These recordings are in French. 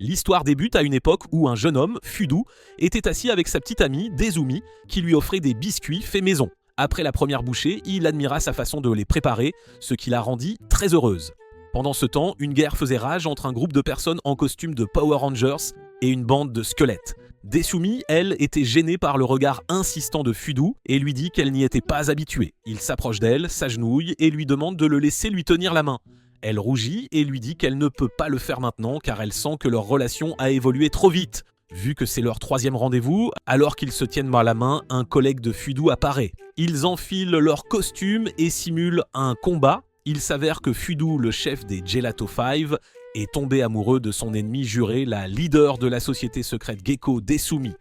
L'histoire débute à une époque où un jeune homme, Fudu, était assis avec sa petite amie, Desumi, qui lui offrait des biscuits faits maison. Après la première bouchée, il admira sa façon de les préparer, ce qui la rendit très heureuse. Pendant ce temps, une guerre faisait rage entre un groupe de personnes en costume de Power Rangers et une bande de squelettes. Desumi, elle, était gênée par le regard insistant de Fudu et lui dit qu'elle n'y était pas habituée. Il s'approche d'elle, s'agenouille et lui demande de le laisser lui tenir la main. Elle rougit et lui dit qu'elle ne peut pas le faire maintenant car elle sent que leur relation a évolué trop vite. Vu que c'est leur troisième rendez-vous, alors qu'ils se tiennent par la main, un collègue de Fudu apparaît. Ils enfilent leur costume et simulent un combat. Il s'avère que Fudu, le chef des Gelato 5, est tombé amoureux de son ennemi juré, la leader de la société secrète Gecko, Desumi.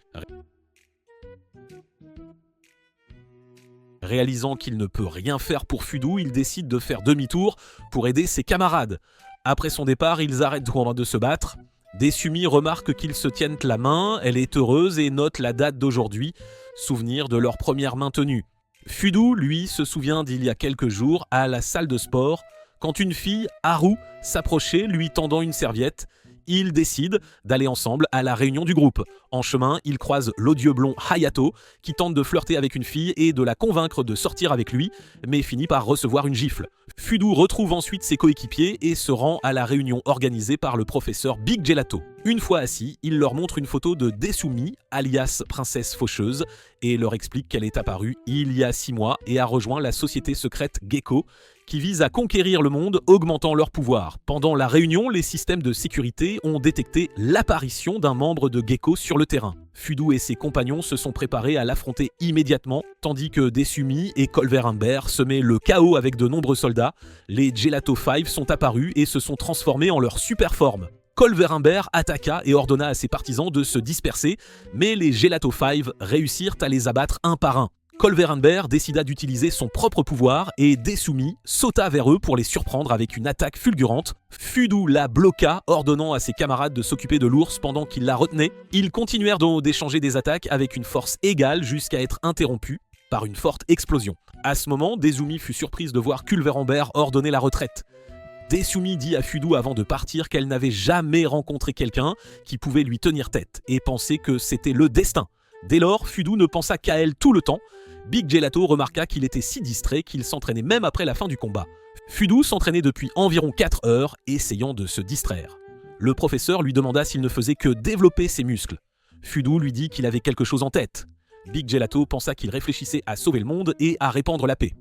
Réalisant qu'il ne peut rien faire pour Fudu, il décide de faire demi-tour pour aider ses camarades. Après son départ, ils arrêtent de se battre. Desumi remarque qu'ils se tiennent la main, elle est heureuse et note la date d'aujourd'hui, souvenir de leur première main tenue. Fudu, lui, se souvient d'il y a quelques jours à la salle de sport, quand une fille, Haru, s'approchait lui tendant une serviette. Ils décident d'aller ensemble à la réunion du groupe. En chemin, ils croisent l'odieux blond Hayato, qui tente de flirter avec une fille et de la convaincre de sortir avec lui, mais finit par recevoir une gifle. Fudu retrouve ensuite ses coéquipiers et se rend à la réunion organisée par le professeur Big Gelato. Une fois assis, il leur montre une photo de Desumi, alias Princesse Faucheuse, et leur explique qu'elle est apparue il y a 6 mois et a rejoint la société secrète Gecko, qui vise à conquérir le monde, augmentant leur pouvoir. Pendant la réunion, les systèmes de sécurité ont détecté l'apparition d'un membre de Gecko sur le terrain. Fudu et ses compagnons se sont préparés à l'affronter immédiatement, tandis que Desumi et Colver Humbert semaient le chaos avec de nombreux soldats. Les Gelato 5 sont apparus et se sont transformés en leur super forme. Colver Humbert attaqua et ordonna à ses partisans de se disperser, mais les Gelato 5 réussirent à les abattre un par un. Colver Humbert décida d'utiliser son propre pouvoir et Desumi sauta vers eux pour les surprendre avec une attaque fulgurante. Fudu la bloqua, ordonnant à ses camarades de s'occuper de l'ours pendant qu'il la retenait. Ils continuèrent donc d'échanger des attaques avec une force égale jusqu'à être interrompus par une forte explosion. À ce moment, Desumi fut surprise de voir Colver Humbert ordonner la retraite. Desumi dit à Fudu avant de partir qu'elle n'avait jamais rencontré quelqu'un qui pouvait lui tenir tête et pensait que c'était le destin. Dès lors, Fudu ne pensa qu'à elle tout le temps. Big Gelato remarqua qu'il était si distrait qu'il s'entraînait même après la fin du combat. Fudu s'entraînait depuis environ 4 heures, essayant de se distraire. Le professeur lui demanda s'il ne faisait que développer ses muscles. Fudu lui dit qu'il avait quelque chose en tête. Big Gelato pensa qu'il réfléchissait à sauver le monde et à répandre la paix.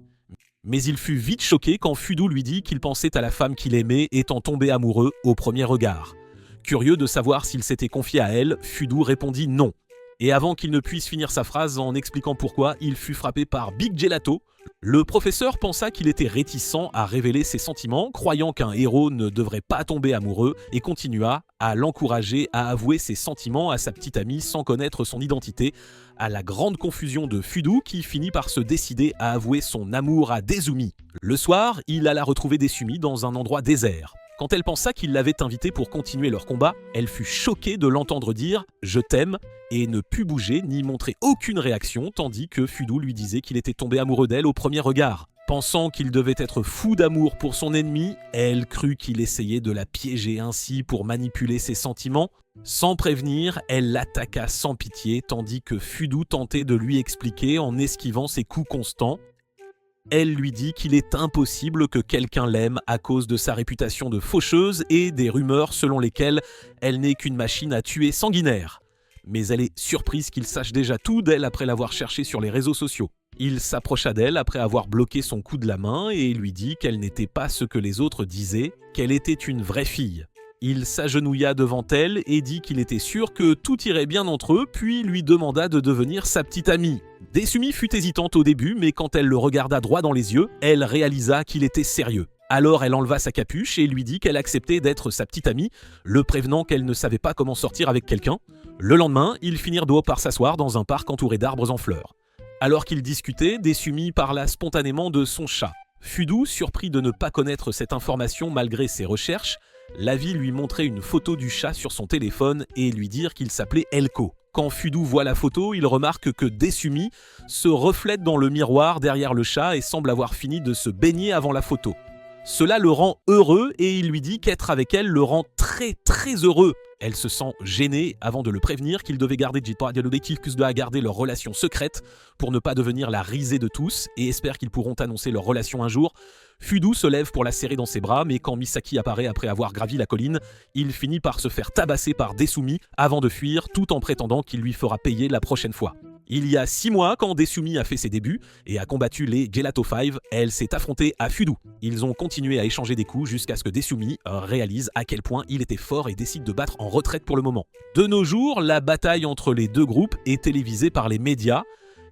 Mais il fut vite choqué quand Fudu lui dit qu'il pensait à la femme qu'il aimait étant tombé amoureux au premier regard. Curieux de savoir s'il s'était confié à elle, Fudu répondit non. Et avant qu'il ne puisse finir sa phrase en expliquant pourquoi, il fut frappé par Big Gelato. Le professeur pensa qu'il était réticent à révéler ses sentiments, croyant qu'un héros ne devrait pas tomber amoureux, et continua à l'encourager à avouer ses sentiments à sa petite amie sans connaître son identité, à la grande confusion de Fudu qui finit par se décider à avouer son amour à Desumi. Le soir, il alla retrouver Desumi dans un endroit désert. Quand elle pensa qu'il l'avait invitée pour continuer leur combat, elle fut choquée de l'entendre dire « Je t'aime » et ne put bouger ni montrer aucune réaction, tandis que Fudu lui disait qu'il était tombé amoureux d'elle au premier regard. Pensant qu'il devait être fou d'amour pour son ennemi, elle crut qu'il essayait de la piéger ainsi pour manipuler ses sentiments. Sans prévenir, elle l'attaqua sans pitié, tandis que Fudu tentait de lui expliquer en esquivant ses coups constants. Elle lui dit qu'il est impossible que quelqu'un l'aime à cause de sa réputation de faucheuse et des rumeurs selon lesquelles elle n'est qu'une machine à tuer sanguinaire. Mais elle est surprise qu'il sache déjà tout d'elle après l'avoir cherchée sur les réseaux sociaux. Il s'approcha d'elle après avoir bloqué son coup de la main et lui dit qu'elle n'était pas ce que les autres disaient, qu'elle était une vraie fille. Il s'agenouilla devant elle et dit qu'il était sûr que tout irait bien entre eux, puis lui demanda de devenir sa petite amie. Desumi fut hésitante au début, mais quand elle le regarda droit dans les yeux, elle réalisa qu'il était sérieux. Alors elle enleva sa capuche et lui dit qu'elle acceptait d'être sa petite amie, le prévenant qu'elle ne savait pas comment sortir avec quelqu'un. Le lendemain, ils finirent par s'asseoir dans un parc entouré d'arbres en fleurs. Alors qu'ils discutaient, Desumi parla spontanément de son chat. Fudu, surpris de ne pas connaître cette information malgré ses recherches, la vie lui montrait une photo du chat sur son téléphone et lui dire qu'il s'appelait Elko. Quand Fudu voit la photo, il remarque que Desumi se reflète dans le miroir derrière le chat et semble avoir fini de se baigner avant la photo. Cela le rend heureux et il lui dit qu'être avec elle le rend très très heureux. Elle se sent gênée avant de le prévenir qu'il devait garder leur relation secrète pour ne pas devenir la risée de tous et espère qu'ils pourront annoncer leur relation un jour. Fudu se lève pour la serrer dans ses bras, mais quand Misaki apparaît après avoir gravi la colline, il finit par se faire tabasser par Desumi avant de fuir tout en prétendant qu'il lui fera payer la prochaine fois. Il y a 6 mois, quand Desumi a fait ses débuts et a combattu les Gelato 5, elle s'est affrontée à Fudu. Ils ont continué à échanger des coups jusqu'à ce que Desumi réalise à quel point il était fort et décide de battre en retraite pour le moment. De nos jours, la bataille entre les deux groupes est télévisée par les médias,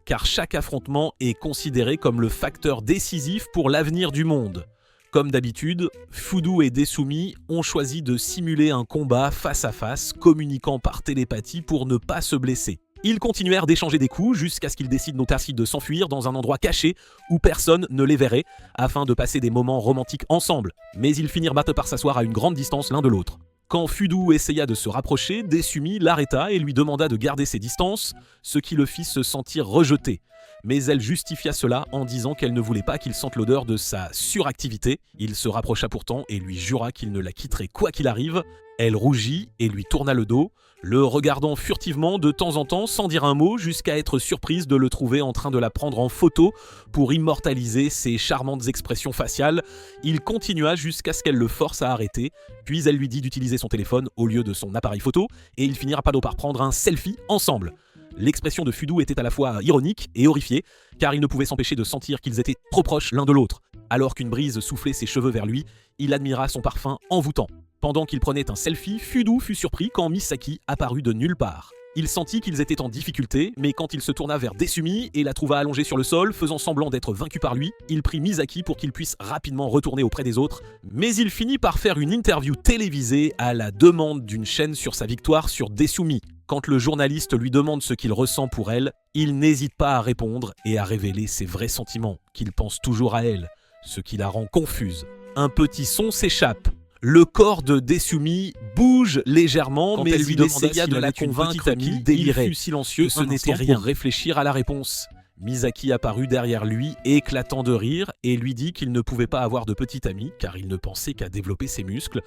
car chaque affrontement est considéré comme le facteur décisif pour l'avenir du monde. Comme d'habitude, Fudu et Desumi ont choisi de simuler un combat face à face, communiquant par télépathie pour ne pas se blesser. Ils continuèrent d'échanger des coups jusqu'à ce qu'ils décident de s'enfuir dans un endroit caché où personne ne les verrait, afin de passer des moments romantiques ensemble. Mais ils finirent par s'asseoir à une grande distance l'un de l'autre. Quand Fudu essaya de se rapprocher, Desumi l'arrêta et lui demanda de garder ses distances, ce qui le fit se sentir rejeté. Mais elle justifia cela en disant qu'elle ne voulait pas qu'il sente l'odeur de sa suractivité. Il se rapprocha pourtant et lui jura qu'il ne la quitterait quoi qu'il arrive. Elle rougit et lui tourna le dos, le regardant furtivement de temps en temps sans dire un mot jusqu'à être surprise de le trouver en train de la prendre en photo pour immortaliser ses charmantes expressions faciales. Il continua jusqu'à ce qu'elle le force à arrêter, puis elle lui dit d'utiliser son téléphone au lieu de son appareil photo et il finira par prendre un selfie ensemble. L'expression de Fudu était à la fois ironique et horrifiée, car il ne pouvait s'empêcher de sentir qu'ils étaient trop proches l'un de l'autre. Alors qu'une brise soufflait ses cheveux vers lui, il admira son parfum envoûtant. Pendant qu'il prenait un selfie, Fudu fut surpris quand Misaki apparut de nulle part. Il sentit qu'ils étaient en difficulté, mais quand il se tourna vers Desumi et la trouva allongée sur le sol, faisant semblant d'être vaincu par lui, il prit Misaki pour qu'il puisse rapidement retourner auprès des autres, mais il finit par faire une interview télévisée à la demande d'une chaîne sur sa victoire sur Desumi. Quand le journaliste lui demande ce qu'il ressent pour elle, il n'hésite pas à répondre et à révéler ses vrais sentiments, qu'il pense toujours à elle, ce qui la rend confuse. Un petit son s'échappe. Le corps de Desumi bouge légèrement, mais il essaya de la convaincre qu'il délirait. Il fut silencieux, ce n'était rien pour réfléchir à la réponse. Misaki apparut derrière lui, éclatant de rire, et lui dit qu'il ne pouvait pas avoir de petit ami, car il ne pensait qu'à développer ses muscles.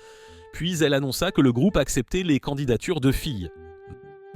Puis elle annonça que le groupe acceptait les candidatures de filles.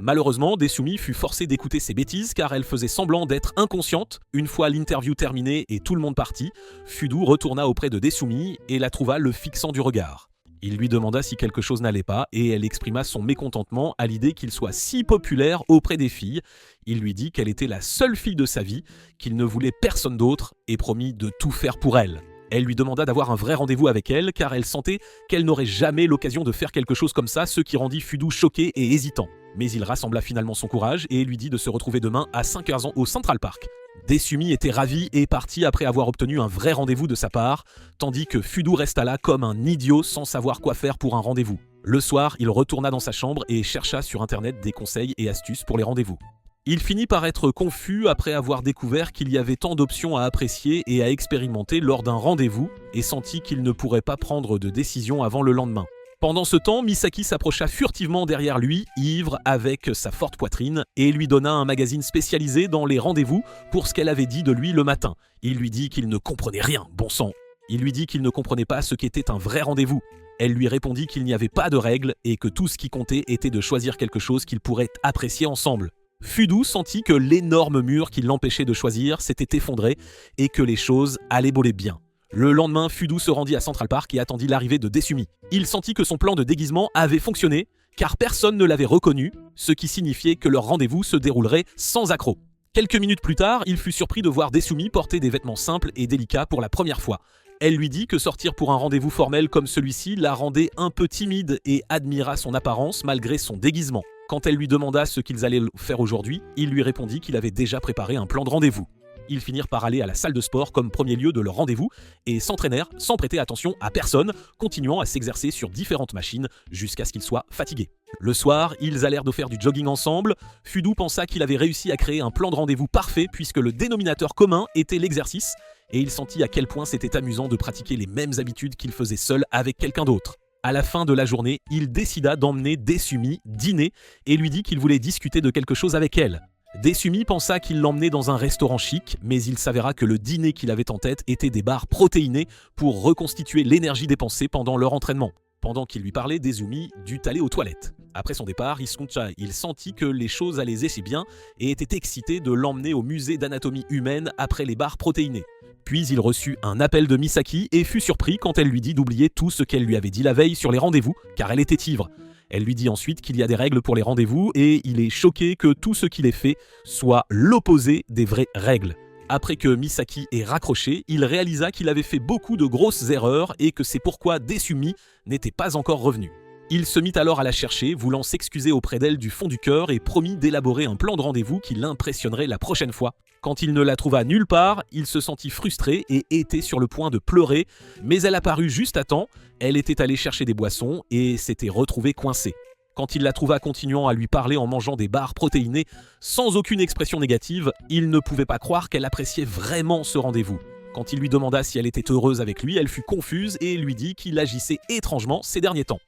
Malheureusement, Desumi fut forcée d'écouter ses bêtises car elle faisait semblant d'être inconsciente. Une fois l'interview terminée et tout le monde parti, Fudu retourna auprès de Desumi et la trouva le fixant du regard. Il lui demanda si quelque chose n'allait pas et elle exprima son mécontentement à l'idée qu'il soit si populaire auprès des filles. Il lui dit qu'elle était la seule fille de sa vie, qu'il ne voulait personne d'autre et promit de tout faire pour elle. Elle lui demanda d'avoir un vrai rendez-vous avec elle car elle sentait qu'elle n'aurait jamais l'occasion de faire quelque chose comme ça, ce qui rendit Fudu choqué et hésitant. Mais il rassembla finalement son courage et lui dit de se retrouver demain à 5h au Central Park. Desumi était ravi et parti après avoir obtenu un vrai rendez-vous de sa part, tandis que Fudu resta là comme un idiot sans savoir quoi faire pour un rendez-vous. Le soir, il retourna dans sa chambre et chercha sur internet des conseils et astuces pour les rendez-vous. Il finit par être confus après avoir découvert qu'il y avait tant d'options à apprécier et à expérimenter lors d'un rendez-vous et sentit qu'il ne pourrait pas prendre de décision avant le lendemain. Pendant ce temps, Misaki s'approcha furtivement derrière lui, ivre avec sa forte poitrine, et lui donna un magazine spécialisé dans les rendez-vous pour ce qu'elle avait dit de lui le matin. Il lui dit qu'il ne comprenait rien, bon sang. Il lui dit qu'il ne comprenait pas ce qu'était un vrai rendez-vous. Elle lui répondit qu'il n'y avait pas de règles et que tout ce qui comptait était de choisir quelque chose qu'ils pourraient apprécier ensemble. Fudu sentit que l'énorme mur qui l'empêchait de choisir s'était effondré et que les choses allaient voler bien. Le lendemain, Fudu se rendit à Central Park et attendit l'arrivée de Desumi. Il sentit que son plan de déguisement avait fonctionné, car personne ne l'avait reconnu, ce qui signifiait que leur rendez-vous se déroulerait sans accroc. Quelques minutes plus tard, il fut surpris de voir Desumi porter des vêtements simples et délicats pour la première fois. Elle lui dit que sortir pour un rendez-vous formel comme celui-ci la rendait un peu timide et admira son apparence malgré son déguisement. Quand elle lui demanda ce qu'ils allaient faire aujourd'hui, il lui répondit qu'il avait déjà préparé un plan de rendez-vous. Ils finirent par aller à la salle de sport comme premier lieu de leur rendez-vous et s'entraînèrent sans prêter attention à personne, continuant à s'exercer sur différentes machines jusqu'à ce qu'ils soient fatigués. Le soir, ils allèrent de faire du jogging ensemble. Fudu pensa qu'il avait réussi à créer un plan de rendez-vous parfait puisque le dénominateur commun était l'exercice et il sentit à quel point c'était amusant de pratiquer les mêmes habitudes qu'il faisait seul avec quelqu'un d'autre. À la fin de la journée, il décida d'emmener Desumi dîner et lui dit qu'il voulait discuter de quelque chose avec elle. Desumi pensa qu'il l'emmenait dans un restaurant chic, mais il s'avéra que le dîner qu'il avait en tête était des barres protéinées pour reconstituer l'énergie dépensée pendant leur entraînement. Pendant qu'il lui parlait, Desumi dut aller aux toilettes. Après son départ, il sentit que les choses allaient assez bien et était excité de l'emmener au musée d'anatomie humaine après les barres protéinées. Puis il reçut un appel de Misaki et fut surpris quand elle lui dit d'oublier tout ce qu'elle lui avait dit la veille sur les rendez-vous, car elle était ivre. Elle lui dit ensuite qu'il y a des règles pour les rendez-vous et il est choqué que tout ce qu'il ait fait soit l'opposé des vraies règles. Après que Misaki ait raccroché, il réalisa qu'il avait fait beaucoup de grosses erreurs et que c'est pourquoi Desumi n'était pas encore revenu. Il se mit alors à la chercher, voulant s'excuser auprès d'elle du fond du cœur et promit d'élaborer un plan de rendez-vous qui l'impressionnerait la prochaine fois. Quand il ne la trouva nulle part, il se sentit frustré et était sur le point de pleurer, mais elle apparut juste à temps, elle était allée chercher des boissons et s'était retrouvée coincée. Quand il la trouva continuant à lui parler en mangeant des barres protéinées, sans aucune expression négative, il ne pouvait pas croire qu'elle appréciait vraiment ce rendez-vous. Quand il lui demanda si elle était heureuse avec lui, elle fut confuse et lui dit qu'il agissait étrangement ces derniers temps.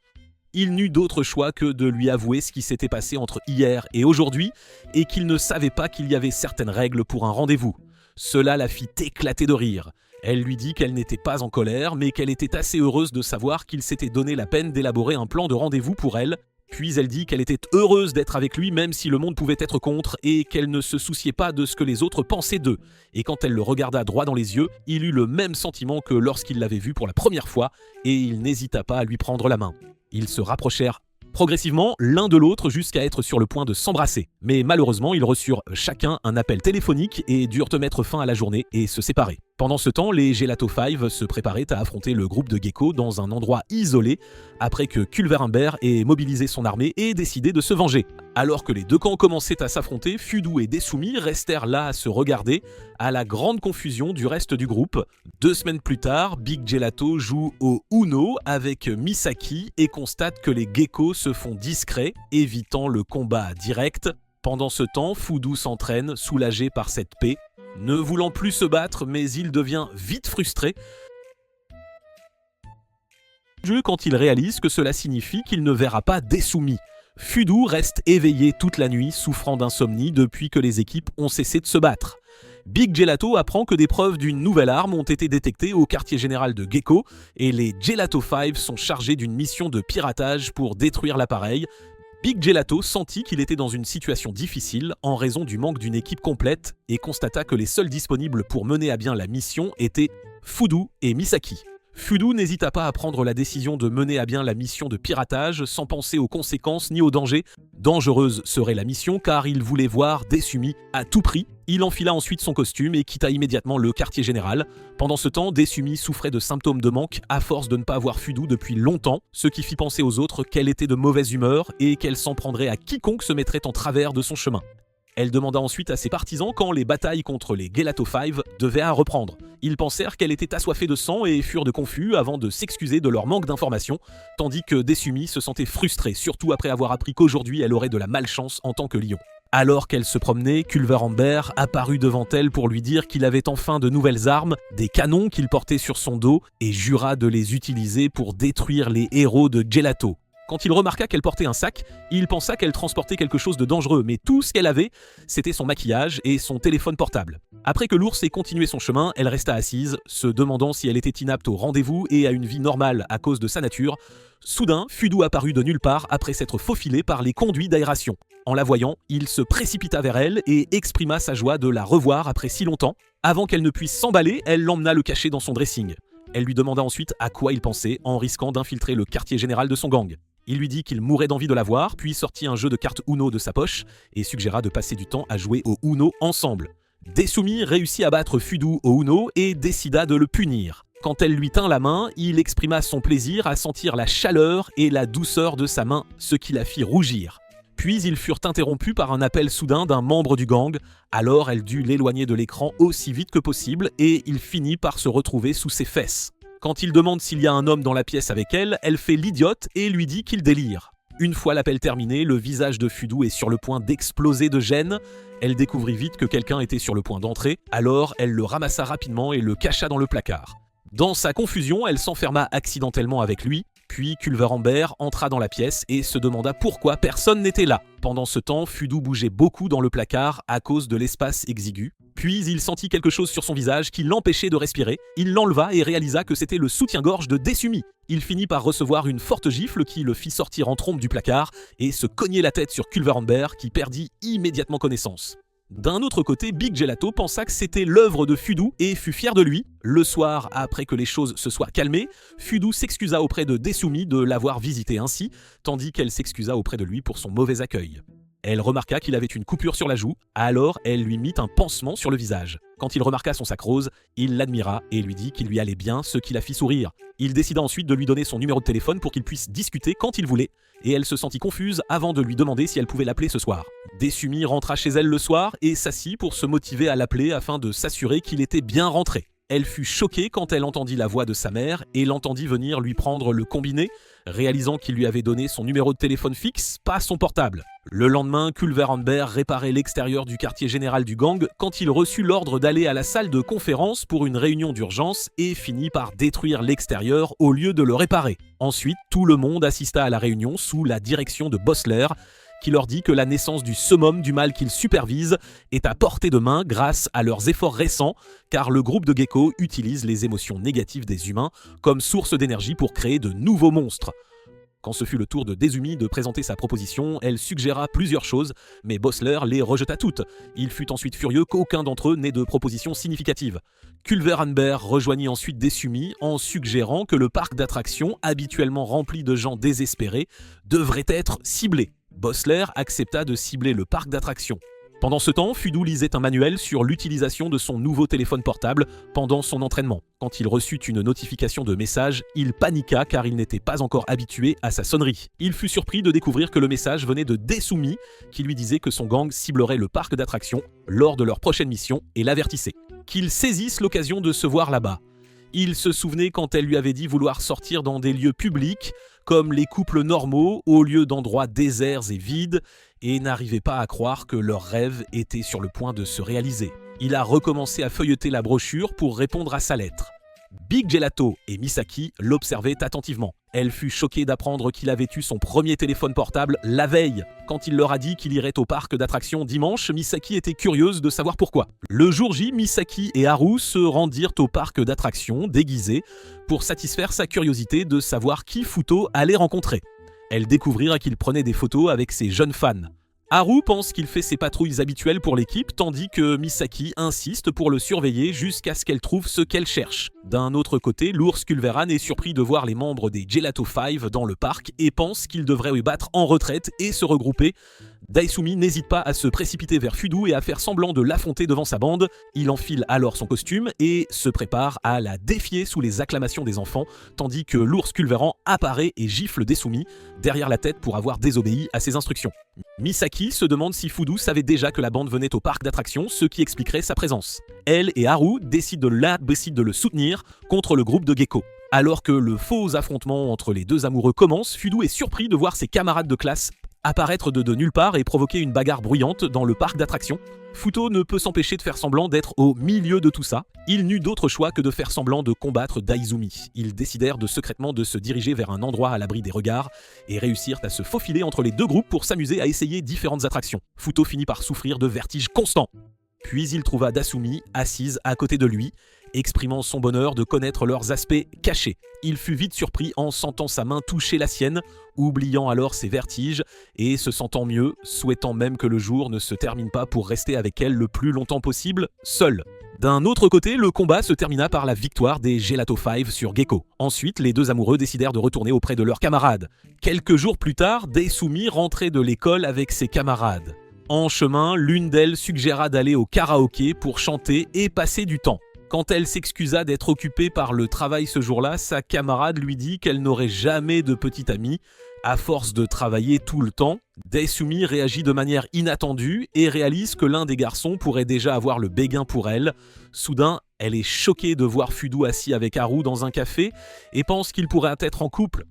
Il n'eut d'autre choix que de lui avouer ce qui s'était passé entre hier et aujourd'hui et qu'il ne savait pas qu'il y avait certaines règles pour un rendez-vous. Cela la fit éclater de rire. Elle lui dit qu'elle n'était pas en colère, mais qu'elle était assez heureuse de savoir qu'il s'était donné la peine d'élaborer un plan de rendez-vous pour elle. Puis elle dit qu'elle était heureuse d'être avec lui même si le monde pouvait être contre et qu'elle ne se souciait pas de ce que les autres pensaient d'eux. Et quand elle le regarda droit dans les yeux, il eut le même sentiment que lorsqu'il l'avait vu pour la première fois et il n'hésita pas à lui prendre la main. Ils se rapprochèrent progressivement l'un de l'autre jusqu'à être sur le point de s'embrasser. Mais malheureusement, ils reçurent chacun un appel téléphonique et durent mettre fin à la journée et se séparer. Pendant ce temps, les Gelato 5 se préparaient à affronter le groupe de Gecko dans un endroit isolé après que Culver Humber ait mobilisé son armée et décidé de se venger. Alors que les deux camps commençaient à s'affronter, Fudu et Desumi restèrent là à se regarder, à la grande confusion du reste du groupe. 2 semaines plus tard, Big Gelato joue au Uno avec Misaki et constate que les Gecko se font discrets, évitant le combat direct. Pendant ce temps, Fudu s'entraîne, soulagé par cette paix. Ne voulant plus se battre, mais il devient vite frustré quand il réalise que cela signifie qu'il ne verra pas Desumi. Fudu reste éveillé toute la nuit, souffrant d'insomnie depuis que les équipes ont cessé de se battre. Big Gelato apprend que des preuves d'une nouvelle arme ont été détectées au quartier général de Gecko et les Gelato 5 sont chargés d'une mission de piratage pour détruire l'appareil. Big Gelato sentit qu'il était dans une situation difficile en raison du manque d'une équipe complète et constata que les seuls disponibles pour mener à bien la mission étaient Fudu et Misaki. Fudu n'hésita pas à prendre la décision de mener à bien la mission de piratage sans penser aux conséquences ni aux dangers. Dangereuse serait la mission car il voulait voir Desumi à tout prix. Il enfila ensuite son costume et quitta immédiatement le quartier général. Pendant ce temps, Desumi souffrait de symptômes de manque à force de ne pas voir Fudu depuis longtemps, ce qui fit penser aux autres qu'elle était de mauvaise humeur et qu'elle s'en prendrait à quiconque se mettrait en travers de son chemin. Elle demanda ensuite à ses partisans quand les batailles contre les Gelato 5 devaient reprendre. Ils pensèrent qu'elle était assoiffée de sang et furent de confus avant de s'excuser de leur manque d'informations, tandis que Desumi se sentait frustrée, surtout après avoir appris qu'aujourd'hui elle aurait de la malchance en tant que lion. Alors qu'elle se promenait, Culver Humber apparut devant elle pour lui dire qu'il avait enfin de nouvelles armes, des canons qu'il portait sur son dos, et jura de les utiliser pour détruire les héros de Gelato. Quand il remarqua qu'elle portait un sac, il pensa qu'elle transportait quelque chose de dangereux, mais tout ce qu'elle avait, c'était son maquillage et son téléphone portable. Après que l'ours ait continué son chemin, elle resta assise, se demandant si elle était inapte au rendez-vous et à une vie normale à cause de sa nature. Soudain, Fudu apparut de nulle part après s'être faufilé par les conduits d'aération. En la voyant, il se précipita vers elle et exprima sa joie de la revoir après si longtemps. Avant qu'elle ne puisse s'emballer, elle l'emmena le cacher dans son dressing. Elle lui demanda ensuite à quoi il pensait en risquant d'infiltrer le quartier général de son gang. Il lui dit qu'il mourrait d'envie de la voir, puis sortit un jeu de cartes Uno de sa poche et suggéra de passer du temps à jouer au Uno ensemble. Desumi réussit à battre Fudu au Uno et décida de le punir. Quand elle lui tint la main, il exprima son plaisir à sentir la chaleur et la douceur de sa main, ce qui la fit rougir. Puis ils furent interrompus par un appel soudain d'un membre du gang, alors elle dut l'éloigner de l'écran aussi vite que possible et il finit par se retrouver sous ses fesses. Quand il demande s'il y a un homme dans la pièce avec elle, elle fait l'idiote et lui dit qu'il délire. Une fois l'appel terminé, le visage de Fudu est sur le point d'exploser de gêne. Elle découvrit vite que quelqu'un était sur le point d'entrer, alors elle le ramassa rapidement et le cacha dans le placard. Dans sa confusion, elle s'enferma accidentellement avec lui. Puis Culver Amber entra dans la pièce et se demanda pourquoi personne n'était là. Pendant ce temps, Fudu bougeait beaucoup dans le placard à cause de l'espace exigu. Puis il sentit quelque chose sur son visage qui l'empêchait de respirer. Il l'enleva et réalisa que c'était le soutien-gorge de Desumi. Il finit par recevoir une forte gifle qui le fit sortir en trombe du placard et se cogner la tête sur Culver Amber qui perdit immédiatement connaissance. D'un autre côté, Big Gelato pensa que c'était l'œuvre de Fudu et fut fier de lui. Le soir, après que les choses se soient calmées, Fudu s'excusa auprès de Desumi de l'avoir visité ainsi, tandis qu'elle s'excusa auprès de lui pour son mauvais accueil. Elle remarqua qu'il avait une coupure sur la joue, alors elle lui mit un pansement sur le visage. Quand il remarqua son sac rose, il l'admira et lui dit qu'il lui allait bien, ce qui la fit sourire. Il décida ensuite de lui donner son numéro de téléphone pour qu'il puisse discuter quand il voulait, et elle se sentit confuse avant de lui demander si elle pouvait l'appeler ce soir. Desumi rentra chez elle le soir et s'assit pour se motiver à l'appeler afin de s'assurer qu'il était bien rentré. Elle fut choquée quand elle entendit la voix de sa mère et l'entendit venir lui prendre le combiné, réalisant qu'il lui avait donné son numéro de téléphone fixe, pas son portable. Le lendemain, Culver Amber réparait l'extérieur du quartier général du gang quand il reçut l'ordre d'aller à la salle de conférence pour une réunion d'urgence et finit par détruire l'extérieur au lieu de le réparer. Ensuite, tout le monde assista à la réunion sous la direction de Bossler, qui leur dit que la naissance du summum du mal qu'ils supervisent est à portée de main grâce à leurs efforts récents, car le groupe de Gecko utilise les émotions négatives des humains comme source d'énergie pour créer de nouveaux monstres. Quand ce fut le tour de Desumi de présenter sa proposition, elle suggéra plusieurs choses, mais Bossler les rejeta toutes. Il fut ensuite furieux qu'aucun d'entre eux n'ait de proposition significative. Culver Amber rejoignit ensuite Desumi en suggérant que le parc d'attractions, habituellement rempli de gens désespérés, devrait être ciblé. Bossler accepta de cibler le parc d'attractions. Pendant ce temps, Fudu lisait un manuel sur l'utilisation de son nouveau téléphone portable pendant son entraînement. Quand il reçut une notification de message, il paniqua car il n'était pas encore habitué à sa sonnerie. Il fut surpris de découvrir que le message venait de Desumi, qui lui disait que son gang ciblerait le parc d'attractions lors de leur prochaine mission et l'avertissait qu'il saisisse l'occasion de se voir là-bas. Il se souvenait quand elle lui avait dit vouloir sortir dans des lieux publics, comme les couples normaux, au lieu d'endroits déserts et vides, et n'arrivait pas à croire que leur rêve était sur le point de se réaliser. Il a recommencé à feuilleter la brochure pour répondre à sa lettre. Big Gelato et Misaki l'observaient attentivement. Elle fut choquée d'apprendre qu'il avait eu son premier téléphone portable la veille. Quand il leur a dit qu'il irait au parc d'attractions dimanche, Misaki était curieuse de savoir pourquoi. Le jour J, Misaki et Haru se rendirent au parc d'attractions déguisés pour satisfaire sa curiosité de savoir qui Futo allait rencontrer. Elles découvrirent qu'il prenait des photos avec ses jeunes fans. Haru pense qu'il fait ses patrouilles habituelles pour l'équipe, tandis que Misaki insiste pour le surveiller jusqu'à ce qu'elle trouve ce qu'elle cherche. D'un autre côté, l'ours Culveran est surpris de voir les membres des Gelato 5 dans le parc et pense qu'ils devraient battre en retraite et se regrouper. Daisumi n'hésite pas à se précipiter vers Fudu et à faire semblant de l'affronter devant sa bande. Il enfile alors son costume et se prépare à la défier sous les acclamations des enfants, tandis que l'ours Culveran apparaît et gifle Desumi derrière la tête pour avoir désobéi à ses instructions. Misaki se demande si Fudu savait déjà que la bande venait au parc d'attractions, ce qui expliquerait sa présence. Elle et Haru décident de le soutenir contre le groupe de Gecko. Alors que le faux affrontement entre les deux amoureux commence, Fudu est surpris de voir ses camarades de classe apparaître de nulle part et provoquer une bagarre bruyante dans le parc d'attractions. Futo ne peut s'empêcher de faire semblant d'être au milieu de tout ça. Il n'eut d'autre choix que de faire semblant de combattre Daizumi. Ils décidèrent secrètement de se diriger vers un endroit à l'abri des regards et réussirent à se faufiler entre les deux groupes pour s'amuser à essayer différentes attractions. Futo finit par souffrir de vertiges constants. Puis il trouva Dasumi assise à côté de lui, exprimant son bonheur de connaître leurs aspects cachés. Il fut vite surpris en sentant sa main toucher la sienne, oubliant alors ses vertiges et se sentant mieux, souhaitant même que le jour ne se termine pas pour rester avec elle le plus longtemps possible, seul. D'un autre côté, le combat se termina par la victoire des Gelato 5 sur Gecko. Ensuite, les deux amoureux décidèrent de retourner auprès de leurs camarades. Quelques jours plus tard, Daisumi rentrait de l'école avec ses camarades. En chemin, l'une d'elles suggéra d'aller au karaoké pour chanter et passer du temps. Quand elle s'excusa d'être occupée par le travail ce jour-là, sa camarade lui dit qu'elle n'aurait jamais de petite amie. À force de travailler tout le temps, Daisumi réagit de manière inattendue et réalise que l'un des garçons pourrait déjà avoir le béguin pour elle. Soudain, elle est choquée de voir Fudu assis avec Haru dans un café et pense qu'il pourrait être en couple.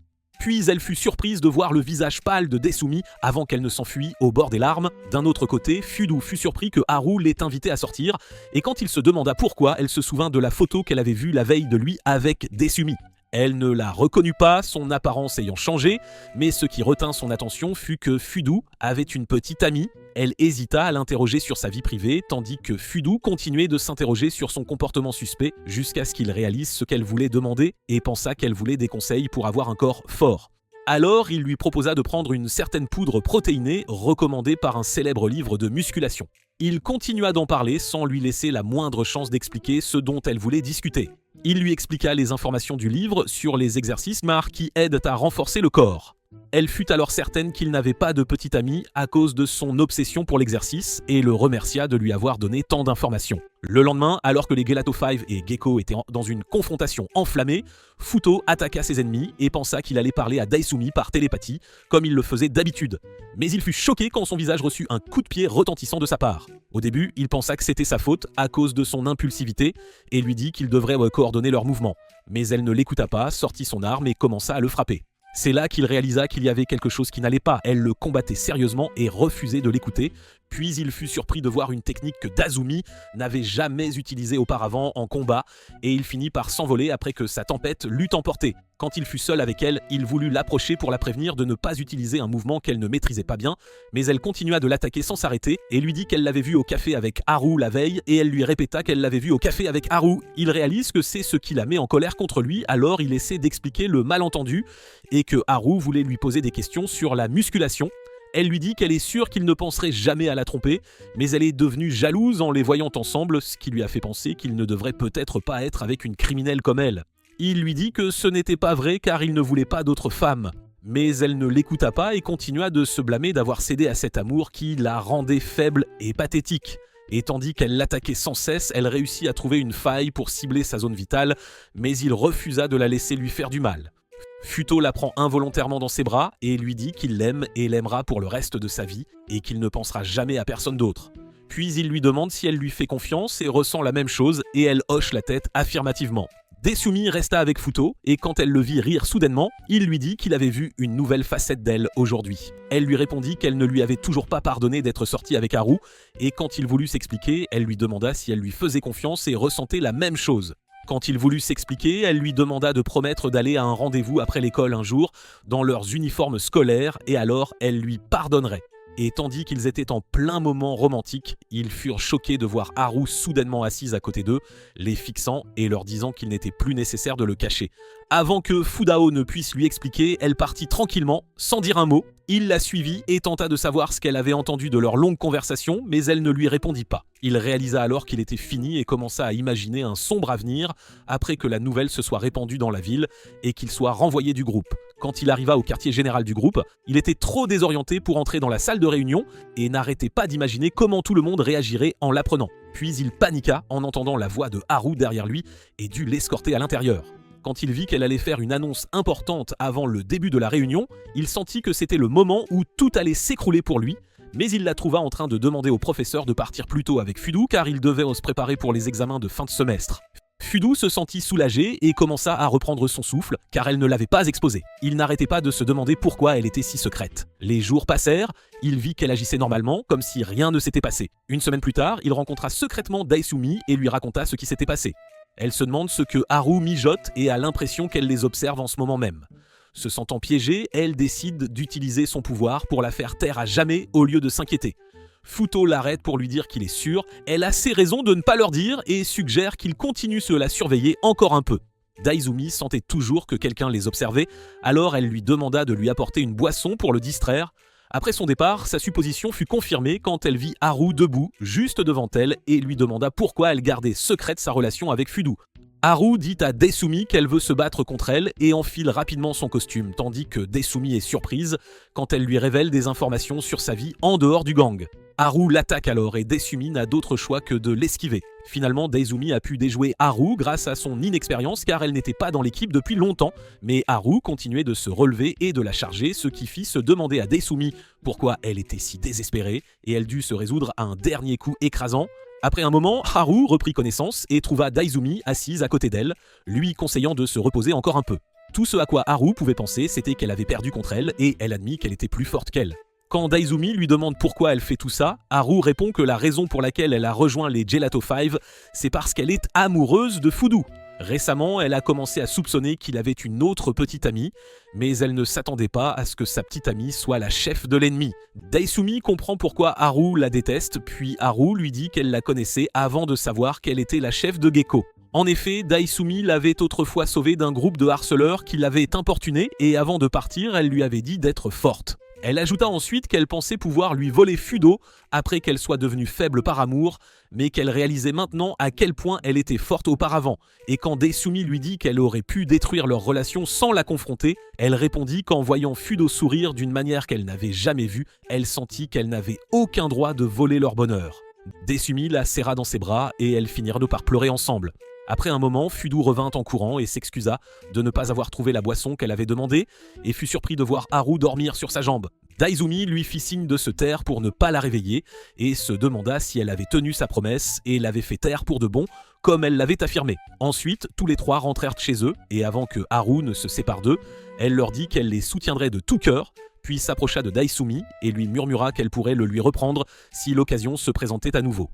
Puis elle fut surprise de voir le visage pâle de Daisumi avant qu'elle ne s'enfuit au bord des larmes. D'un autre côté, Fudu fut surpris que Haru l'ait invité à sortir, et quand il se demanda pourquoi, elle se souvint de la photo qu'elle avait vue la veille de lui avec Daisumi. Elle ne la reconnut pas, son apparence ayant changé, mais ce qui retint son attention fut que Fudu avait une petite amie. Elle hésita à l'interroger sur sa vie privée, tandis que Fudu continuait de s'interroger sur son comportement suspect jusqu'à ce qu'il réalise ce qu'elle voulait demander et pensa qu'elle voulait des conseils pour avoir un corps fort. Alors, il lui proposa de prendre une certaine poudre protéinée recommandée par un célèbre livre de musculation. Il continua d'en parler sans lui laisser la moindre chance d'expliquer ce dont elle voulait discuter. Il lui expliqua les informations du livre sur les exercices qui aident à renforcer le corps. Elle fut alors certaine qu'il n'avait pas de petit ami à cause de son obsession pour l'exercice et le remercia de lui avoir donné tant d'informations. Le lendemain, alors que les Gelato 5 et Gecko étaient dans une confrontation enflammée, Futo attaqua ses ennemis et pensa qu'il allait parler à Daisumi par télépathie, comme il le faisait d'habitude. Mais il fut choqué quand son visage reçut un coup de pied retentissant de sa part. Au début, il pensa que c'était sa faute à cause de son impulsivité et lui dit qu'il devrait coordonner leurs mouvements. Mais elle ne l'écouta pas, sortit son arme et commença à le frapper. C'est là qu'il réalisa qu'il y avait quelque chose qui n'allait pas. Elle le combattait sérieusement et refusait de l'écouter. Puis il fut surpris de voir une technique que Dazumi n'avait jamais utilisée auparavant en combat, et il finit par s'envoler après que sa tempête l'eut emporté. Quand il fut seul avec elle, il voulut l'approcher pour la prévenir de ne pas utiliser un mouvement qu'elle ne maîtrisait pas bien, mais elle continua de l'attaquer sans s'arrêter et lui dit qu'elle l'avait vu au café avec Haru la veille, et elle lui répéta qu'elle l'avait vu au café avec Haru. Il réalise que c'est ce qui la met en colère contre lui, alors il essaie d'expliquer le malentendu et que Haru voulait lui poser des questions sur la musculation. Elle lui dit qu'elle est sûre qu'il ne penserait jamais à la tromper, mais elle est devenue jalouse en les voyant ensemble, ce qui lui a fait penser qu'il ne devrait peut-être pas être avec une criminelle comme elle. Il lui dit que ce n'était pas vrai car il ne voulait pas d'autres femmes. Mais elle ne l'écouta pas et continua de se blâmer d'avoir cédé à cet amour qui la rendait faible et pathétique. Et tandis qu'elle l'attaquait sans cesse, elle réussit à trouver une faille pour cibler sa zone vitale, mais il refusa de la laisser lui faire du mal. Futo la prend involontairement dans ses bras et lui dit qu'il l'aime et l'aimera pour le reste de sa vie et qu'il ne pensera jamais à personne d'autre. Puis il lui demande si elle lui fait confiance et ressent la même chose et elle hoche la tête affirmativement. Daisumi resta avec Futo et quand elle le vit rire soudainement, il lui dit qu'il avait vu une nouvelle facette d'elle aujourd'hui. Elle lui répondit qu'elle ne lui avait toujours pas pardonné d'être sortie avec Haru et quand il voulut s'expliquer, elle lui demanda si elle lui faisait confiance et ressentait la même chose. Quand il voulut s'expliquer, elle lui demanda de promettre d'aller à un rendez-vous après l'école un jour, dans leurs uniformes scolaires, et alors elle lui pardonnerait. Et tandis qu'ils étaient en plein moment romantique, ils furent choqués de voir Haru soudainement assise à côté d'eux, les fixant et leur disant qu'il n'était plus nécessaire de le cacher. Avant que Fudao ne puisse lui expliquer, elle partit tranquillement, sans dire un mot. Il la suivit et tenta de savoir ce qu'elle avait entendu de leur longue conversation, mais elle ne lui répondit pas. Il réalisa alors qu'il était fini et commença à imaginer un sombre avenir après que la nouvelle se soit répandue dans la ville et qu'il soit renvoyé du groupe. Quand il arriva au quartier général du groupe, il était trop désorienté pour entrer dans la salle de réunion et n'arrêtait pas d'imaginer comment tout le monde réagirait en l'apprenant. Puis il paniqua en entendant la voix de Haru derrière lui et dut l'escorter à l'intérieur. Quand il vit qu'elle allait faire une annonce importante avant le début de la réunion, il sentit que c'était le moment où tout allait s'écrouler pour lui, mais il la trouva en train de demander au professeur de partir plus tôt avec Fudu car il devait se préparer pour les examens de fin de semestre. Fudu se sentit soulagée et commença à reprendre son souffle car elle ne l'avait pas exposé. Il n'arrêtait pas de se demander pourquoi elle était si secrète. Les jours passèrent, il vit qu'elle agissait normalement, comme si rien ne s'était passé. Une semaine plus tard, il rencontra secrètement Daisumi et lui raconta ce qui s'était passé. Elle se demande ce que Haru mijote et a l'impression qu'elle les observe en ce moment même. Se sentant piégée, elle décide d'utiliser son pouvoir pour la faire taire à jamais au lieu de s'inquiéter. Futo l'arrête pour lui dire qu'il est sûr, elle a ses raisons de ne pas leur dire et suggère qu'il continue de la surveiller encore un peu. Daizumi sentait toujours que quelqu'un les observait, alors elle lui demanda de lui apporter une boisson pour le distraire. Après son départ, sa supposition fut confirmée quand elle vit Haru debout, juste devant elle, et lui demanda pourquoi elle gardait secrète sa relation avec Fudu. Haru dit à Daisumi qu'elle veut se battre contre elle et enfile rapidement son costume, tandis que Daisumi est surprise quand elle lui révèle des informations sur sa vie en dehors du gang. Haru l'attaque alors et Daisumi n'a d'autre choix que de l'esquiver. Finalement, Daizumi a pu déjouer Haru grâce à son inexpérience car elle n'était pas dans l'équipe depuis longtemps, mais Haru continuait de se relever et de la charger, ce qui fit se demander à Daisumi pourquoi elle était si désespérée et elle dut se résoudre à un dernier coup écrasant. Après un moment, Haru reprit connaissance et trouva Daizumi assise à côté d'elle, lui conseillant de se reposer encore un peu. Tout ce à quoi Haru pouvait penser, c'était qu'elle avait perdu contre elle et elle admit qu'elle était plus forte qu'elle. Quand Daizumi lui demande pourquoi elle fait tout ça, Haru répond que la raison pour laquelle elle a rejoint les Gelato 5, c'est parce qu'elle est amoureuse de Fudu. Récemment, elle a commencé à soupçonner qu'il avait une autre petite amie, mais elle ne s'attendait pas à ce que sa petite amie soit la chef de l'ennemi. Daisumi comprend pourquoi Haru la déteste, puis Haru lui dit qu'elle la connaissait avant de savoir qu'elle était la chef de Gekko. En effet, Daisumi l'avait autrefois sauvée d'un groupe de harceleurs qui l'avaient importunée, et avant de partir, elle lui avait dit d'être forte. Elle ajouta ensuite qu'elle pensait pouvoir lui voler Fudo après qu'elle soit devenue faible par amour, mais qu'elle réalisait maintenant à quel point elle était forte auparavant. Et quand Daisumi lui dit qu'elle aurait pu détruire leur relation sans la confronter, elle répondit qu'en voyant Fudo sourire d'une manière qu'elle n'avait jamais vue, elle sentit qu'elle n'avait aucun droit de voler leur bonheur. Daisumi la serra dans ses bras et elles finirent par pleurer ensemble. Après un moment, Fudo revint en courant et s'excusa de ne pas avoir trouvé la boisson qu'elle avait demandée et fut surpris de voir Haru dormir sur sa jambe. Daizumi lui fit signe de se taire pour ne pas la réveiller et se demanda si elle avait tenu sa promesse et l'avait fait taire pour de bon, comme elle l'avait affirmé. Ensuite, tous les trois rentrèrent chez eux et avant que Haru ne se sépare d'eux, elle leur dit qu'elle les soutiendrait de tout cœur, puis s'approcha de Daisumi et lui murmura qu'elle pourrait le lui reprendre si l'occasion se présentait à nouveau.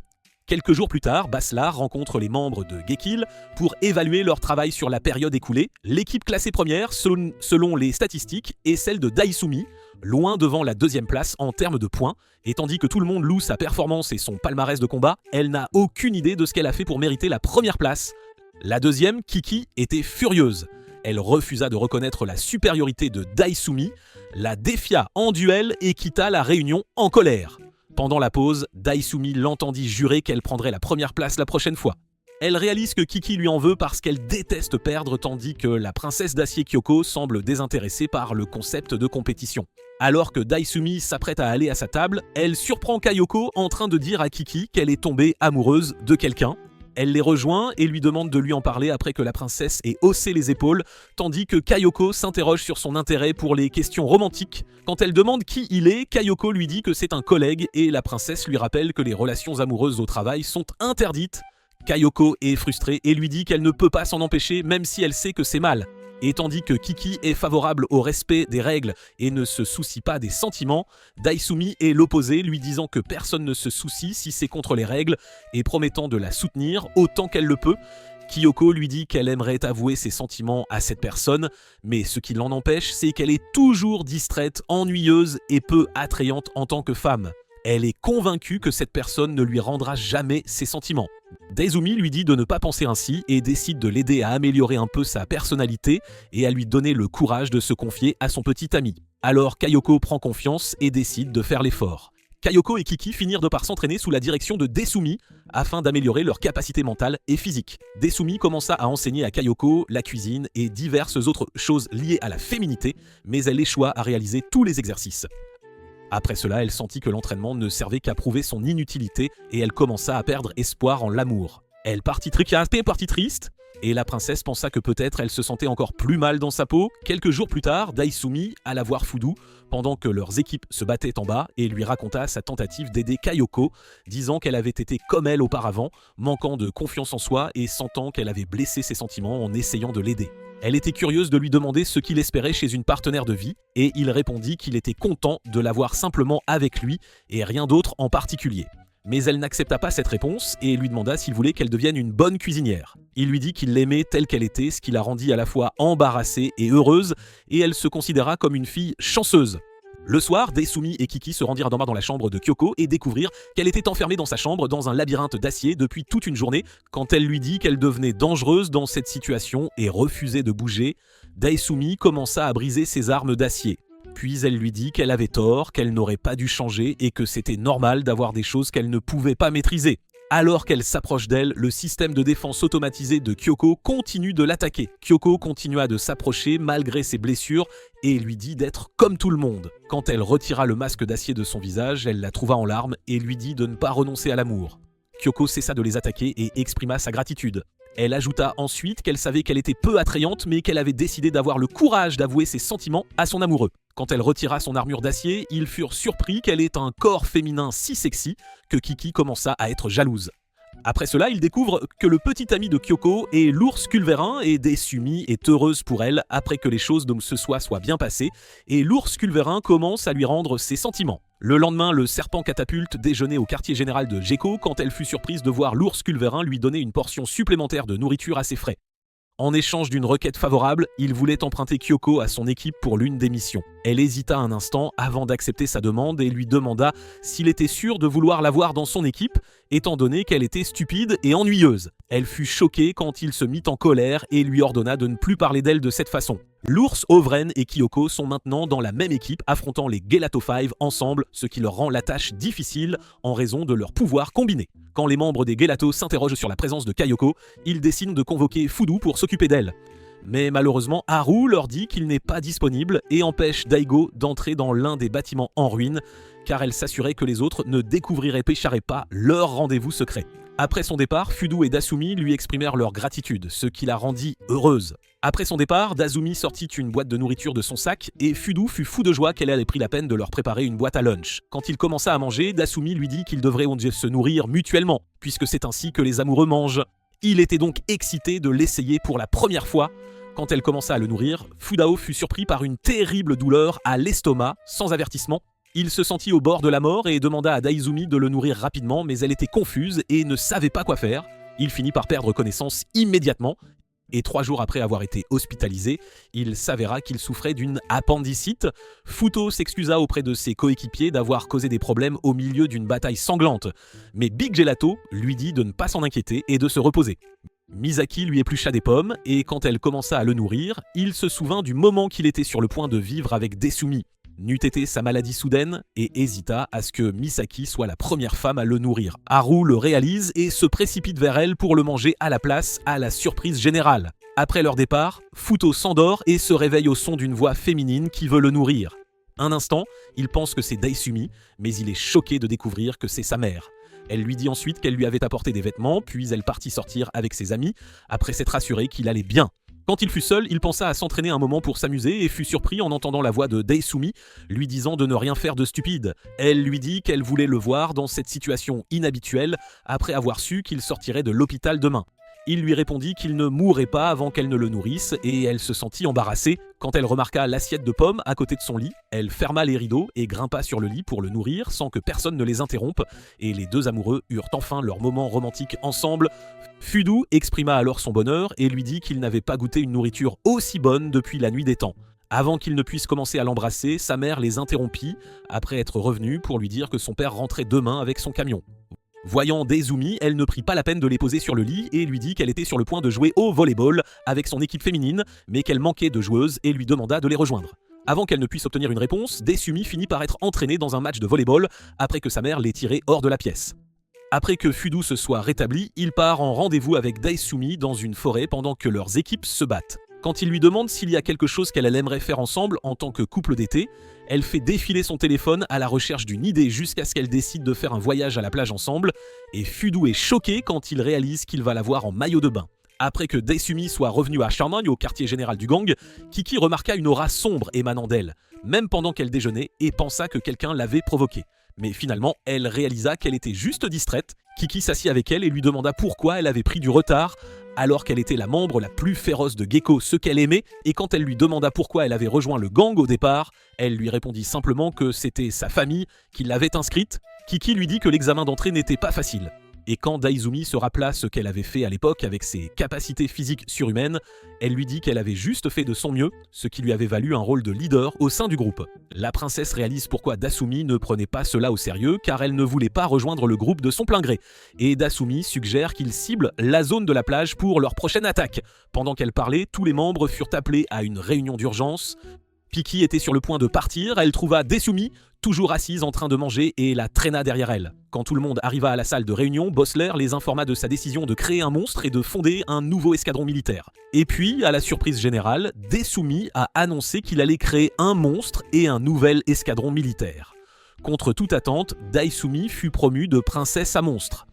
Quelques jours plus tard, Baslar rencontre les membres de Gekill pour évaluer leur travail sur la période écoulée. L'équipe classée première, selon les statistiques, est celle de Daisumi, loin devant la deuxième place en termes de points, et tandis que tout le monde loue sa performance et son palmarès de combat, elle n'a aucune idée de ce qu'elle a fait pour mériter la première place. La deuxième, Kiki, était furieuse. Elle refusa de reconnaître la supériorité de Daisumi, la défia en duel et quitta la réunion en colère. Pendant la pause, Daisumi l'entendit jurer qu'elle prendrait la première place la prochaine fois. Elle réalise que Kiki lui en veut parce qu'elle déteste perdre tandis que la princesse d'acier Kyoko semble désintéressée par le concept de compétition. Alors que Daisumi s'apprête à aller à sa table, elle surprend Kayoko en train de dire à Kiki qu'elle est tombée amoureuse de quelqu'un. Elle les rejoint et lui demande de lui en parler après que la princesse ait haussé les épaules, tandis que Kayoko s'interroge sur son intérêt pour les questions romantiques. Quand elle demande qui il est, Kayoko lui dit que c'est un collègue et la princesse lui rappelle que les relations amoureuses au travail sont interdites. Kayoko est frustrée et lui dit qu'elle ne peut pas s'en empêcher même si elle sait que c'est mal. Et tandis que Kiki est favorable au respect des règles et ne se soucie pas des sentiments, Daisumi est l'opposé, lui disant que personne ne se soucie si c'est contre les règles et promettant de la soutenir autant qu'elle le peut. Kyoko lui dit qu'elle aimerait avouer ses sentiments à cette personne, mais ce qui l'en empêche, c'est qu'elle est toujours distraite, ennuyeuse et peu attrayante en tant que femme. Elle est convaincue que cette personne ne lui rendra jamais ses sentiments. Daizumi lui dit de ne pas penser ainsi et décide de l'aider à améliorer un peu sa personnalité et à lui donner le courage de se confier à son petit ami. Alors Kayoko prend confiance et décide de faire l'effort. Kayoko et Kiki finirent de par s'entraîner sous la direction de Desumi afin d'améliorer leurs capacités mentales et physiques. Desumi commença à enseigner à Kayoko la cuisine et diverses autres choses liées à la féminité, mais elle échoua à réaliser tous les exercices. Après cela, elle sentit que l'entraînement ne servait qu'à prouver son inutilité et elle commença à perdre espoir en l'amour. Elle partit triste, et la princesse pensa que peut-être elle se sentait encore plus mal dans sa peau. Quelques jours plus tard, Daisumi alla voir Fudo pendant que leurs équipes se battaient en bas et lui raconta sa tentative d'aider Kayoko, disant qu'elle avait été comme elle auparavant, manquant de confiance en soi et sentant qu'elle avait blessé ses sentiments en essayant de l'aider. Elle était curieuse de lui demander ce qu'il espérait chez une partenaire de vie, et il répondit qu'il était content de l'avoir simplement avec lui et rien d'autre en particulier. Mais elle n'accepta pas cette réponse et lui demanda s'il voulait qu'elle devienne une bonne cuisinière. Il lui dit qu'il l'aimait telle qu'elle était, ce qui la rendit à la fois embarrassée et heureuse, et elle se considéra comme une fille chanceuse. Le soir, Daisumi et Kiki se rendirent dans la chambre de Kyoko et découvrirent qu'elle était enfermée dans sa chambre dans un labyrinthe d'acier depuis toute une journée. Quand elle lui dit qu'elle devenait dangereuse dans cette situation et refusait de bouger, Daisumi commença à briser ses armes d'acier. Puis elle lui dit qu'elle avait tort, qu'elle n'aurait pas dû changer et que c'était normal d'avoir des choses qu'elle ne pouvait pas maîtriser. Alors qu'elle s'approche d'elle, le système de défense automatisé de Kyoko continue de l'attaquer. Kyoko continua de s'approcher malgré ses blessures et lui dit d'être comme tout le monde. Quand elle retira le masque d'acier de son visage, elle la trouva en larmes et lui dit de ne pas renoncer à l'amour. Kyoko cessa de les attaquer et exprima sa gratitude. Elle ajouta ensuite qu'elle savait qu'elle était peu attrayante mais qu'elle avait décidé d'avoir le courage d'avouer ses sentiments à son amoureux. Quand elle retira son armure d'acier, ils furent surpris qu'elle ait un corps féminin si sexy que Kiki commença à être jalouse. Après cela, ils découvrent que le petit ami de Kyoko est l'ours culvérin et Desumi est heureuse pour elle après que les choses de ce soient bien passées et l'ours culvérin commence à lui rendre ses sentiments. Le lendemain, le serpent catapulte déjeunait au quartier général de Gekko quand elle fut surprise de voir l'ours culvérin lui donner une portion supplémentaire de nourriture à ses frais. En échange d'une requête favorable, il voulait emprunter Kyoko à son équipe pour l'une des missions. Elle hésita un instant avant d'accepter sa demande et lui demanda s'il était sûr de vouloir l'avoir dans son équipe, étant donné qu'elle était stupide et ennuyeuse. Elle fut choquée quand il se mit en colère et lui ordonna de ne plus parler d'elle de cette façon. L'ours, Ovren et Kyoko sont maintenant dans la même équipe, affrontant les Gelato 5 ensemble, ce qui leur rend la tâche difficile en raison de leurs pouvoirs combinés. Quand les membres des Gelato s'interrogent sur la présence de Kayoko, ils décident de convoquer Fudu pour s'occuper d'elle. Mais malheureusement, Haru leur dit qu'il n'est pas disponible et empêche Daigo d'entrer dans l'un des bâtiments en ruine, car elle s'assurait que les autres ne découvriraient pas leur rendez-vous secret. Après son départ, Fudu et Dasumi lui exprimèrent leur gratitude, ce qui la rendit heureuse. Après son départ, Dasumi sortit une boîte de nourriture de son sac et Fudu fut fou de joie qu'elle ait pris la peine de leur préparer une boîte à lunch. Quand il commença à manger, Dasumi lui dit qu'ils devraient se nourrir mutuellement, puisque c'est ainsi que les amoureux mangent. Il était donc excité de l'essayer pour la première fois. Quand elle commença à le nourrir, Fudao fut surpris par une terrible douleur à l'estomac, sans avertissement. Il se sentit au bord de la mort et demanda à Daizumi de le nourrir rapidement, mais elle était confuse et ne savait pas quoi faire. Il finit par perdre connaissance immédiatement, et 3 jours après avoir été hospitalisé, il s'avéra qu'il souffrait d'une appendicite. Futo s'excusa auprès de ses coéquipiers d'avoir causé des problèmes au milieu d'une bataille sanglante, mais Big Gelato lui dit de ne pas s'en inquiéter et de se reposer. Misaki lui éplucha des pommes, et quand elle commença à le nourrir, il se souvint du moment qu'il était sur le point de vivre avec Desumi. N'eût été sa maladie soudaine et hésita à ce que Misaki soit la première femme à le nourrir. Haru le réalise et se précipite vers elle pour le manger à la place, à la surprise générale. Après leur départ, Futo s'endort et se réveille au son d'une voix féminine qui veut le nourrir. Un instant, il pense que c'est Daisumi, mais il est choqué de découvrir que c'est sa mère. Elle lui dit ensuite qu'elle lui avait apporté des vêtements, puis elle partit sortir avec ses amis, après s'être assurée qu'il allait bien. Quand il fut seul, il pensa à s'entraîner un moment pour s'amuser et fut surpris en entendant la voix de Daisumi lui disant de ne rien faire de stupide. Elle lui dit qu'elle voulait le voir dans cette situation inhabituelle après avoir su qu'il sortirait de l'hôpital demain. Il lui répondit qu'il ne mourrait pas avant qu'elle ne le nourrisse et elle se sentit embarrassée. Quand elle remarqua l'assiette de pommes à côté de son lit, elle ferma les rideaux et grimpa sur le lit pour le nourrir sans que personne ne les interrompe et les deux amoureux eurent enfin leur moment romantique ensemble. Fudu exprima alors son bonheur et lui dit qu'il n'avait pas goûté une nourriture aussi bonne depuis la nuit des temps. Avant qu'il ne puisse commencer à l'embrasser, sa mère les interrompit après être revenue pour lui dire que son père rentrait demain avec son camion. Voyant Daizumi, elle ne prit pas la peine de les poser sur le lit et lui dit qu'elle était sur le point de jouer au volleyball avec son équipe féminine, mais qu'elle manquait de joueuses et lui demanda de les rejoindre. Avant qu'elle ne puisse obtenir une réponse, Daisumi finit par être entraîné dans un match de volleyball après que sa mère l'ait tiré hors de la pièce. Après que Fudu se soit rétabli, il part en rendez-vous avec Daisumi dans une forêt pendant que leurs équipes se battent. Quand il lui demande s'il y a quelque chose qu'elle aimerait faire ensemble en tant que couple d'été, elle fait défiler son téléphone à la recherche d'une idée jusqu'à ce qu'elle décide de faire un voyage à la plage ensemble, et Fudu est choqué quand il réalise qu'il va la voir en maillot de bain. Après que Daisumi soit revenu à Charmagne, au quartier général du gang, Kiki remarqua une aura sombre émanant d'elle, même pendant qu'elle déjeunait, et pensa que quelqu'un l'avait provoquée. Mais finalement, elle réalisa qu'elle était juste distraite. Kiki s'assit avec elle et lui demanda pourquoi elle avait pris du retard, alors qu'elle était la membre la plus féroce de Gecko, ce qu'elle aimait, et quand elle lui demanda pourquoi elle avait rejoint le gang au départ, elle lui répondit simplement que c'était sa famille qui l'avait inscrite. Kiki lui dit que l'examen d'entrée n'était pas facile. Et quand Daizumi se rappela ce qu'elle avait fait à l'époque avec ses capacités physiques surhumaines, elle lui dit qu'elle avait juste fait de son mieux, ce qui lui avait valu un rôle de leader au sein du groupe. La princesse réalise pourquoi Dasumi ne prenait pas cela au sérieux, car elle ne voulait pas rejoindre le groupe de son plein gré. Et Dasumi suggère qu'ils ciblent la zone de la plage pour leur prochaine attaque. Pendant qu'elle parlait, tous les membres furent appelés à une réunion d'urgence. Piki était sur le point de partir, elle trouva Daisumi, toujours assise en train de manger, et la traîna derrière elle. Quand tout le monde arriva à la salle de réunion, Bossler les informa de sa décision de créer un monstre et de fonder un nouveau escadron militaire. Et puis, à la surprise générale, Daisumi a annoncé qu'il allait créer un monstre et un nouvel escadron militaire. Contre toute attente, Daisumi fut promue de princesse à monstre.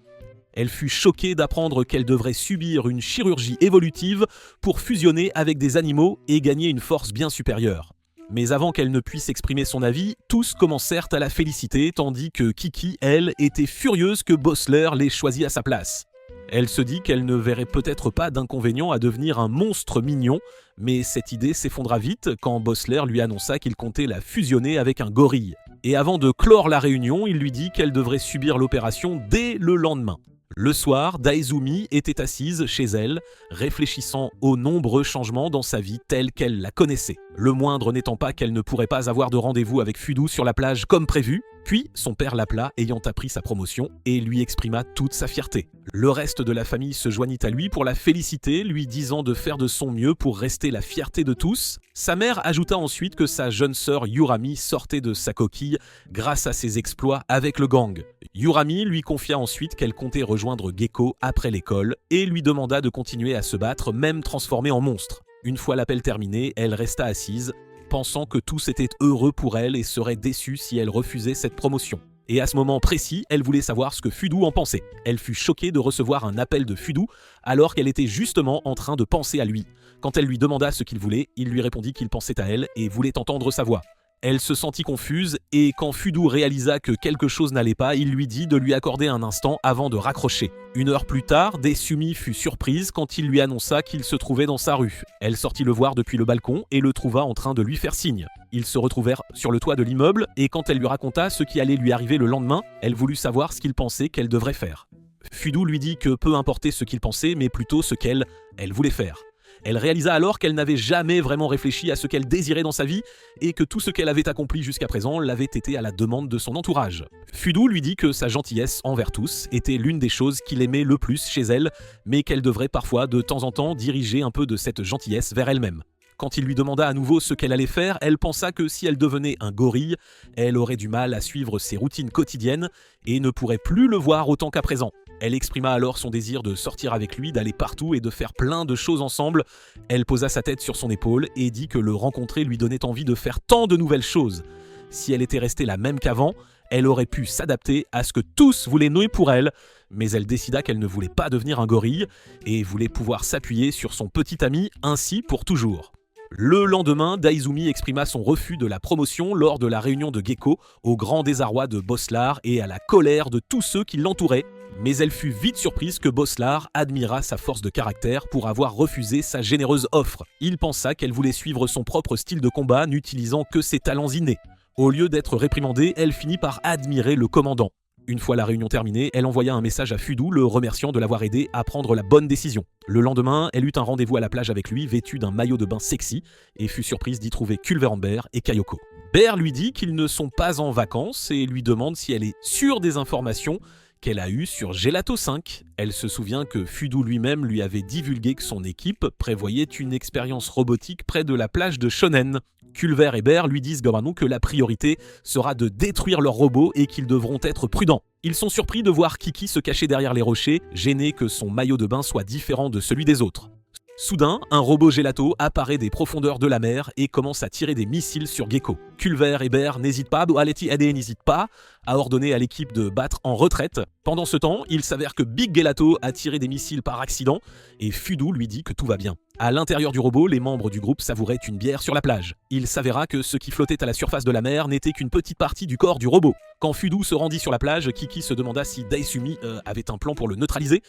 Elle fut choquée d'apprendre qu'elle devrait subir une chirurgie évolutive pour fusionner avec des animaux et gagner une force bien supérieure. Mais avant qu'elle ne puisse exprimer son avis, tous commencèrent à la féliciter, tandis que Kiki, elle, était furieuse que Bossler l'ait choisie à sa place. Elle se dit qu'elle ne verrait peut-être pas d'inconvénient à devenir un monstre mignon, mais cette idée s'effondra vite quand Bossler lui annonça qu'il comptait la fusionner avec un gorille. Et avant de clore la réunion, il lui dit qu'elle devrait subir l'opération dès le lendemain. Le soir, Daizumi était assise chez elle, réfléchissant aux nombreux changements dans sa vie telle qu'elle la connaissait. Le moindre n'étant pas qu'elle ne pourrait pas avoir de rendez-vous avec Fudu sur la plage comme prévu. Puis, son père l'appela ayant appris sa promotion et lui exprima toute sa fierté. Le reste de la famille se joignit à lui pour la féliciter, lui disant de faire de son mieux pour rester la fierté de tous. Sa mère ajouta ensuite que sa jeune sœur Yurami sortait de sa coquille grâce à ses exploits avec le gang. Yurami lui confia ensuite qu'elle comptait rejoindre Gekko après l'école et lui demanda de continuer à se battre, même transformée en monstre. Une fois l'appel terminé, elle resta assise, pensant que tous étaient heureux pour elle et serait déçue si elle refusait cette promotion. Et à ce moment précis, elle voulait savoir ce que Fudu en pensait. Elle fut choquée de recevoir un appel de Fudu alors qu'elle était justement en train de penser à lui. Quand elle lui demanda ce qu'il voulait, il lui répondit qu'il pensait à elle et voulait entendre sa voix. Elle se sentit confuse et quand Fudu réalisa que quelque chose n'allait pas, il lui dit de lui accorder un instant avant de raccrocher. 1 heure plus tard, Desumi fut surprise quand il lui annonça qu'il se trouvait dans sa rue. Elle sortit le voir depuis le balcon et le trouva en train de lui faire signe. Ils se retrouvèrent sur le toit de l'immeuble et quand elle lui raconta ce qui allait lui arriver le lendemain, elle voulut savoir ce qu'il pensait qu'elle devrait faire. Fudu lui dit que peu importait ce qu'il pensait, mais plutôt ce qu'elle voulait faire. Elle réalisa alors qu'elle n'avait jamais vraiment réfléchi à ce qu'elle désirait dans sa vie et que tout ce qu'elle avait accompli jusqu'à présent l'avait été à la demande de son entourage. Fudu lui dit que sa gentillesse envers tous était l'une des choses qu'il aimait le plus chez elle, mais qu'elle devrait parfois de temps en temps diriger un peu de cette gentillesse vers elle-même. Quand il lui demanda à nouveau ce qu'elle allait faire, elle pensa que si elle devenait un gorille, elle aurait du mal à suivre ses routines quotidiennes et ne pourrait plus le voir autant qu'à présent. Elle exprima alors son désir de sortir avec lui, d'aller partout et de faire plein de choses ensemble. Elle posa sa tête sur son épaule et dit que le rencontrer lui donnait envie de faire tant de nouvelles choses. Si elle était restée la même qu'avant, elle aurait pu s'adapter à ce que tous voulaient nouer pour elle, mais elle décida qu'elle ne voulait pas devenir un gorille et voulait pouvoir s'appuyer sur son petit ami ainsi pour toujours. Le lendemain, Daizumi exprima son refus de la promotion lors de la réunion de Gekko, au grand désarroi de Boslar et à la colère de tous ceux qui l'entouraient. Mais elle fut vite surprise que Boslar admira sa force de caractère pour avoir refusé sa généreuse offre. Il pensa qu'elle voulait suivre son propre style de combat, n'utilisant que ses talents innés. Au lieu d'être réprimandée, elle finit par admirer le commandant. Une fois la réunion terminée, elle envoya un message à Fudu le remerciant de l'avoir aidé à prendre la bonne décision. Le lendemain, elle eut un rendez-vous à la plage avec lui, vêtu d'un maillot de bain sexy, et fut surprise d'y trouver Culverambert et Kayoko. Bear lui dit qu'ils ne sont pas en vacances et lui demande si elle est sûre des informations qu'elle a eues sur Gelato 5. Elle se souvient que Fudu lui-même lui avait divulgué que son équipe prévoyait une expérience robotique près de la plage de Shonen. Culver et Bear lui disent globalement que la priorité sera de détruire leurs robots et qu'ils devront être prudents. Ils sont surpris de voir Kiki se cacher derrière les rochers, gênés que son maillot de bain soit différent de celui des autres. Soudain, un robot Gelato apparaît des profondeurs de la mer et commence à tirer des missiles sur Gekko. Culver et Bear n'hésitent pas, n'hésite pas à ordonner à l'équipe de battre en retraite. Pendant ce temps, il s'avère que Big Gelato a tiré des missiles par accident et Fudu lui dit que tout va bien. À l'intérieur du robot, les membres du groupe savouraient une bière sur la plage. Il s'avéra que ce qui flottait à la surface de la mer n'était qu'une petite partie du corps du robot. Quand Fudu se rendit sur la plage, Kiki se demanda si Daizumi avait un plan pour le neutraliser.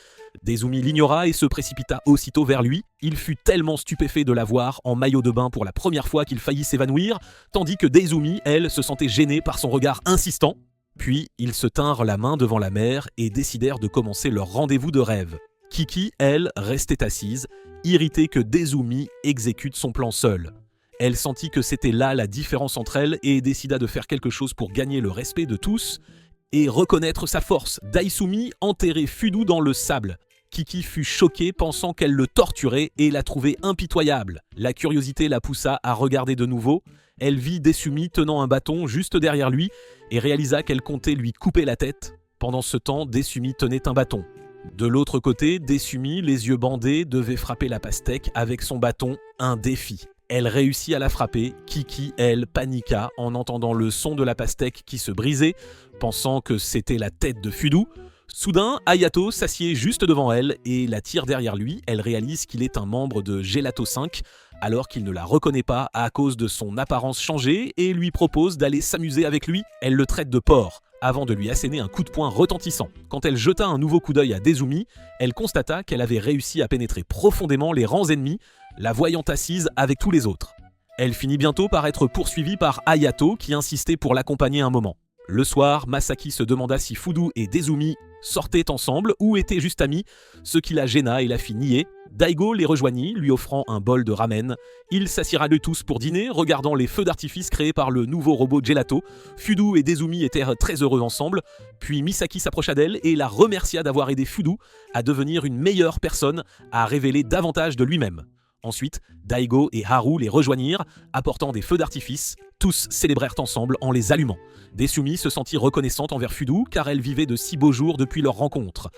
Daizumi l'ignora et se précipita aussitôt vers lui. Il fut tellement stupéfait de la voir en maillot de bain pour la première fois qu'il faillit s'évanouir, tandis que Daizumi, elle, se sentait gênée par son regard insistant. Puis, ils se tinrent la main devant la mer et décidèrent de commencer leur rendez-vous de rêve. Kiki, elle, restait assise, irritée que Daizumi exécute son plan seul. Elle sentit que c'était là la différence entre elles et décida de faire quelque chose pour gagner le respect de tous et reconnaître sa force. Daizumi enterrait Fudu dans le sable. Kiki fut choquée pensant qu'elle le torturait et la trouvait impitoyable. La curiosité la poussa à regarder de nouveau. Elle vit Daizumi tenant un bâton juste derrière lui et réalisa qu'elle comptait lui couper la tête. Pendant ce temps, Daizumi tenait un bâton. De l'autre côté, Daizumi, les yeux bandés, devait frapper la pastèque avec son bâton, un défi. Elle réussit à la frapper. Kiki, elle, paniqua en entendant le son de la pastèque qui se brisait, pensant que c'était la tête de Fudu. Soudain, Hayato s'assied juste devant elle et la tire derrière lui. Elle réalise qu'il est un membre de Gelato 5, alors qu'il ne la reconnaît pas à cause de son apparence changée et lui propose d'aller s'amuser avec lui. Elle le traite de porc, avant de lui asséner un coup de poing retentissant. Quand elle jeta un nouveau coup d'œil à Daizumi, elle constata qu'elle avait réussi à pénétrer profondément les rangs ennemis, la voyant assise avec tous les autres. Elle finit bientôt par être poursuivie par Hayato qui insistait pour l'accompagner un moment. Le soir, Masaki se demanda si Fudu et Dezumi sortaient ensemble ou étaient juste amis, ce qui la gêna et la fit nier. Daigo les rejoignit, lui offrant un bol de ramen. Ils s'assirent tous pour dîner, regardant les feux d'artifice créés par le nouveau robot Gelato. Fudu et Dezumi étaient très heureux ensemble, puis Misaki s'approcha d'elle et la remercia d'avoir aidé Fudu à devenir une meilleure personne, à révéler davantage de lui-même. Ensuite, Daigo et Haru les rejoignirent, apportant des feux d'artifice. Tous célébrèrent ensemble en les allumant. Desumi se sentit reconnaissante envers Fudu car elle vivait de si beaux jours depuis leur rencontre.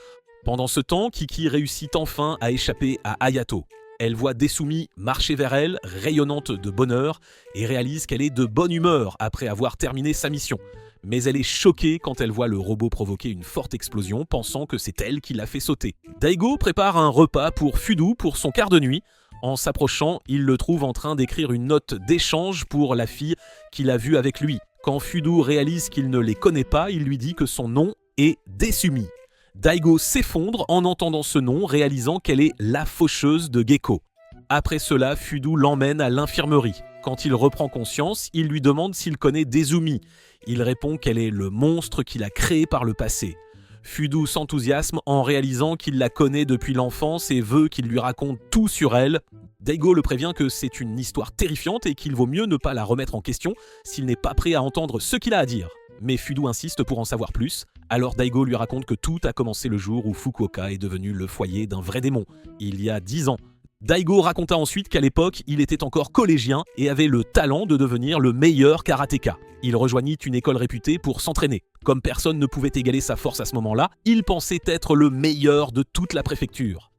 Pendant ce temps, Kiki réussit enfin à échapper à Hayato. Elle voit Desumi marcher vers elle, rayonnante de bonheur, et réalise qu'elle est de bonne humeur après avoir terminé sa mission. Mais elle est choquée quand elle voit le robot provoquer une forte explosion, pensant que c'est elle qui l'a fait sauter. Daigo prépare un repas pour Fudu pour son quart de nuit. En s'approchant, il le trouve en train d'écrire une note d'échange pour la fille qu'il a vue avec lui. Quand Fudu réalise qu'il ne les connaît pas, il lui dit que son nom est Desumi. Daigo s'effondre en entendant ce nom, réalisant qu'elle est la faucheuse de Gecko. Après cela, Fudu l'emmène à l'infirmerie. Quand il reprend conscience, il lui demande s'il connaît Desumi. Il répond qu'elle est le monstre qu'il a créé par le passé. Fudu s'enthousiasme en réalisant qu'il la connaît depuis l'enfance et veut qu'il lui raconte tout sur elle. Daigo le prévient que c'est une histoire terrifiante et qu'il vaut mieux ne pas la remettre en question s'il n'est pas prêt à entendre ce qu'il a à dire. Mais Fudu insiste pour en savoir plus. Alors Daigo lui raconte que tout a commencé le jour où Fukuoka est devenu le foyer d'un vrai démon, il y a 10 ans. Daigo raconta ensuite qu'à l'époque, il était encore collégien et avait le talent de devenir le meilleur karatéka. Il rejoignit une école réputée pour s'entraîner. Comme personne ne pouvait égaler sa force à ce moment-là, il pensait être le meilleur de toute la préfecture.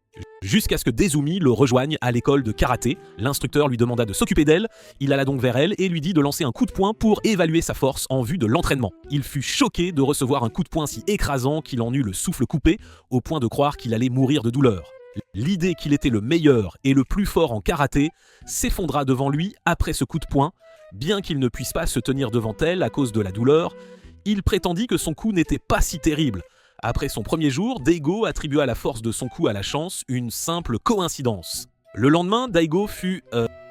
Jusqu'à ce que Dezumi le rejoigne à l'école de karaté. L'instructeur lui demanda de s'occuper d'elle, il alla donc vers elle et lui dit de lancer un coup de poing pour évaluer sa force en vue de l'entraînement. Il fut choqué de recevoir un coup de poing si écrasant qu'il en eut le souffle coupé, au point de croire qu'il allait mourir de douleur. L'idée qu'il était le meilleur et le plus fort en karaté s'effondra devant lui après ce coup de poing. Bien qu'il ne puisse pas se tenir devant elle à cause de la douleur, il prétendit que son coup n'était pas si terrible. Après son premier jour, Daigo attribua la force de son coup à la chance, une simple coïncidence. Le lendemain, Daigo fut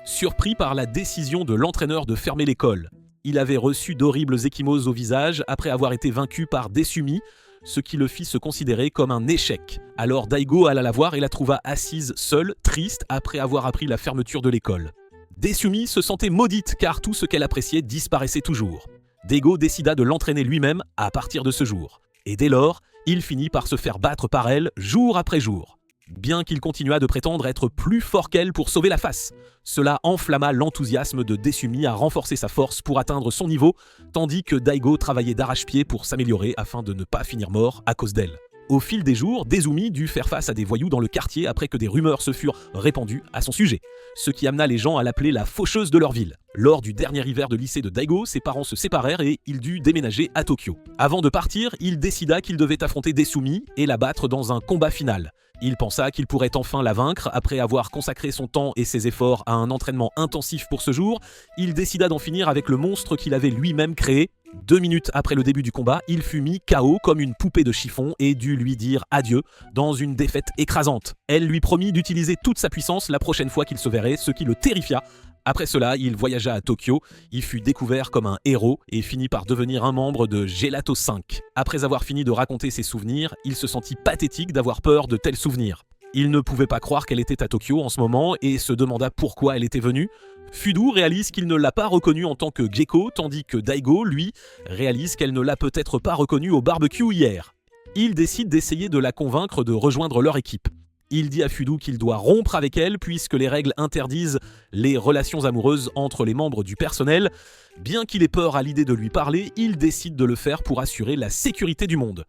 surpris par la décision de l'entraîneur de fermer l'école. Il avait reçu d'horribles ecchymoses au visage après avoir été vaincu par Desumi, ce qui le fit se considérer comme un échec. Alors Daigo alla la voir et la trouva assise seule, triste, après avoir appris la fermeture de l'école. Desumi se sentait maudite car tout ce qu'elle appréciait disparaissait toujours. Daigo décida de l'entraîner lui-même à partir de ce jour. Et dès lors, il finit par se faire battre par elle jour après jour. Bien qu'il continuât de prétendre être plus fort qu'elle pour sauver la face. Cela enflamma l'enthousiasme de Desumi à renforcer sa force pour atteindre son niveau, tandis que Daigo travaillait d'arrache-pied pour s'améliorer afin de ne pas finir mort à cause d'elle. Au fil des jours, Desumi dut faire face à des voyous dans le quartier après que des rumeurs se furent répandues à son sujet, ce qui amena les gens à l'appeler la faucheuse de leur ville. Lors du dernier hiver de lycée de Daigo, ses parents se séparèrent et il dut déménager à Tokyo. Avant de partir, il décida qu'il devait affronter Desumi et la battre dans un combat final. Il pensa qu'il pourrait enfin la vaincre après avoir consacré son temps et ses efforts à un entraînement intensif pour ce jour. Il décida d'en finir avec le monstre qu'il avait lui-même créé. 2 minutes après le début du combat, il fut mis KO comme une poupée de chiffon et dut lui dire adieu dans une défaite écrasante. Elle lui promit d'utiliser toute sa puissance la prochaine fois qu'il se verrait, ce qui le terrifia. Après cela, il voyagea à Tokyo, il fut découvert comme un héros et finit par devenir un membre de Gelato 5. Après avoir fini de raconter ses souvenirs, il se sentit pathétique d'avoir peur de tels souvenirs. Il ne pouvait pas croire qu'elle était à Tokyo en ce moment et se demanda pourquoi elle était venue. Fudu réalise qu'il ne l'a pas reconnue en tant que Gecko, tandis que Daigo, lui, réalise qu'elle ne l'a peut-être pas reconnue au barbecue hier. Il décide d'essayer de la convaincre de rejoindre leur équipe. Il dit à Fudu qu'il doit rompre avec elle puisque les règles interdisent les relations amoureuses entre les membres du personnel. Bien qu'il ait peur à l'idée de lui parler, il décide de le faire pour assurer la sécurité du monde.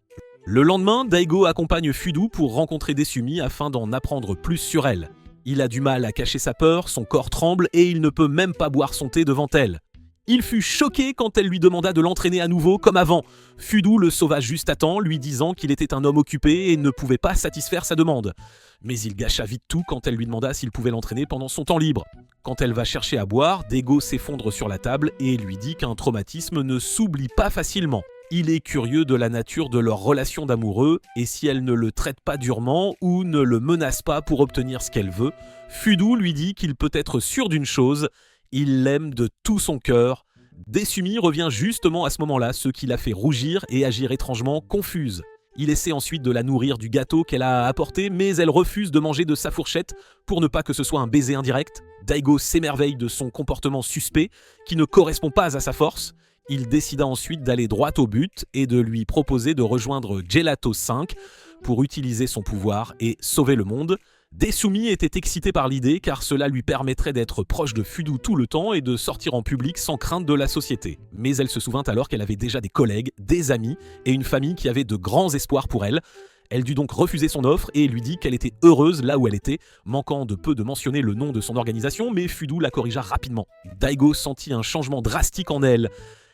Le lendemain, Daigo accompagne Fudu pour rencontrer Desumi afin d'en apprendre plus sur elle. Il a du mal à cacher sa peur, son corps tremble et il ne peut même pas boire son thé devant elle. Il fut choqué quand elle lui demanda de l'entraîner à nouveau comme avant. Fudu le sauva juste à temps, lui disant qu'il était un homme occupé et ne pouvait pas satisfaire sa demande. Mais il gâcha vite tout quand elle lui demanda s'il pouvait l'entraîner pendant son temps libre. Quand elle va chercher à boire, Daigo s'effondre sur la table et lui dit qu'un traumatisme ne s'oublie pas facilement. Il est curieux de la nature de leur relation d'amoureux et si elle ne le traite pas durement ou ne le menace pas pour obtenir ce qu'elle veut, Fudu lui dit qu'il peut être sûr d'une chose, il l'aime de tout son cœur. Desumi revient justement à ce moment-là, ce qui la fait rougir et agir étrangement confuse. Il essaie ensuite de la nourrir du gâteau qu'elle a apporté, mais elle refuse de manger de sa fourchette pour ne pas que ce soit un baiser indirect. Daigo s'émerveille de son comportement suspect, qui ne correspond pas à sa force. Il décida ensuite d'aller droit au but et de lui proposer de rejoindre Gelato 5 pour utiliser son pouvoir et sauver le monde. Desumi était excité par l'idée car cela lui permettrait d'être proche de Fudu tout le temps et de sortir en public sans crainte de la société. Mais elle se souvint alors qu'elle avait déjà des collègues, des amis et une famille qui avaient de grands espoirs pour elle. Elle dut donc refuser son offre et lui dit qu'elle était heureuse là où elle était, manquant de peu de mentionner le nom de son organisation, mais Fudu la corrigea rapidement. Daigo sentit un changement drastique en elle.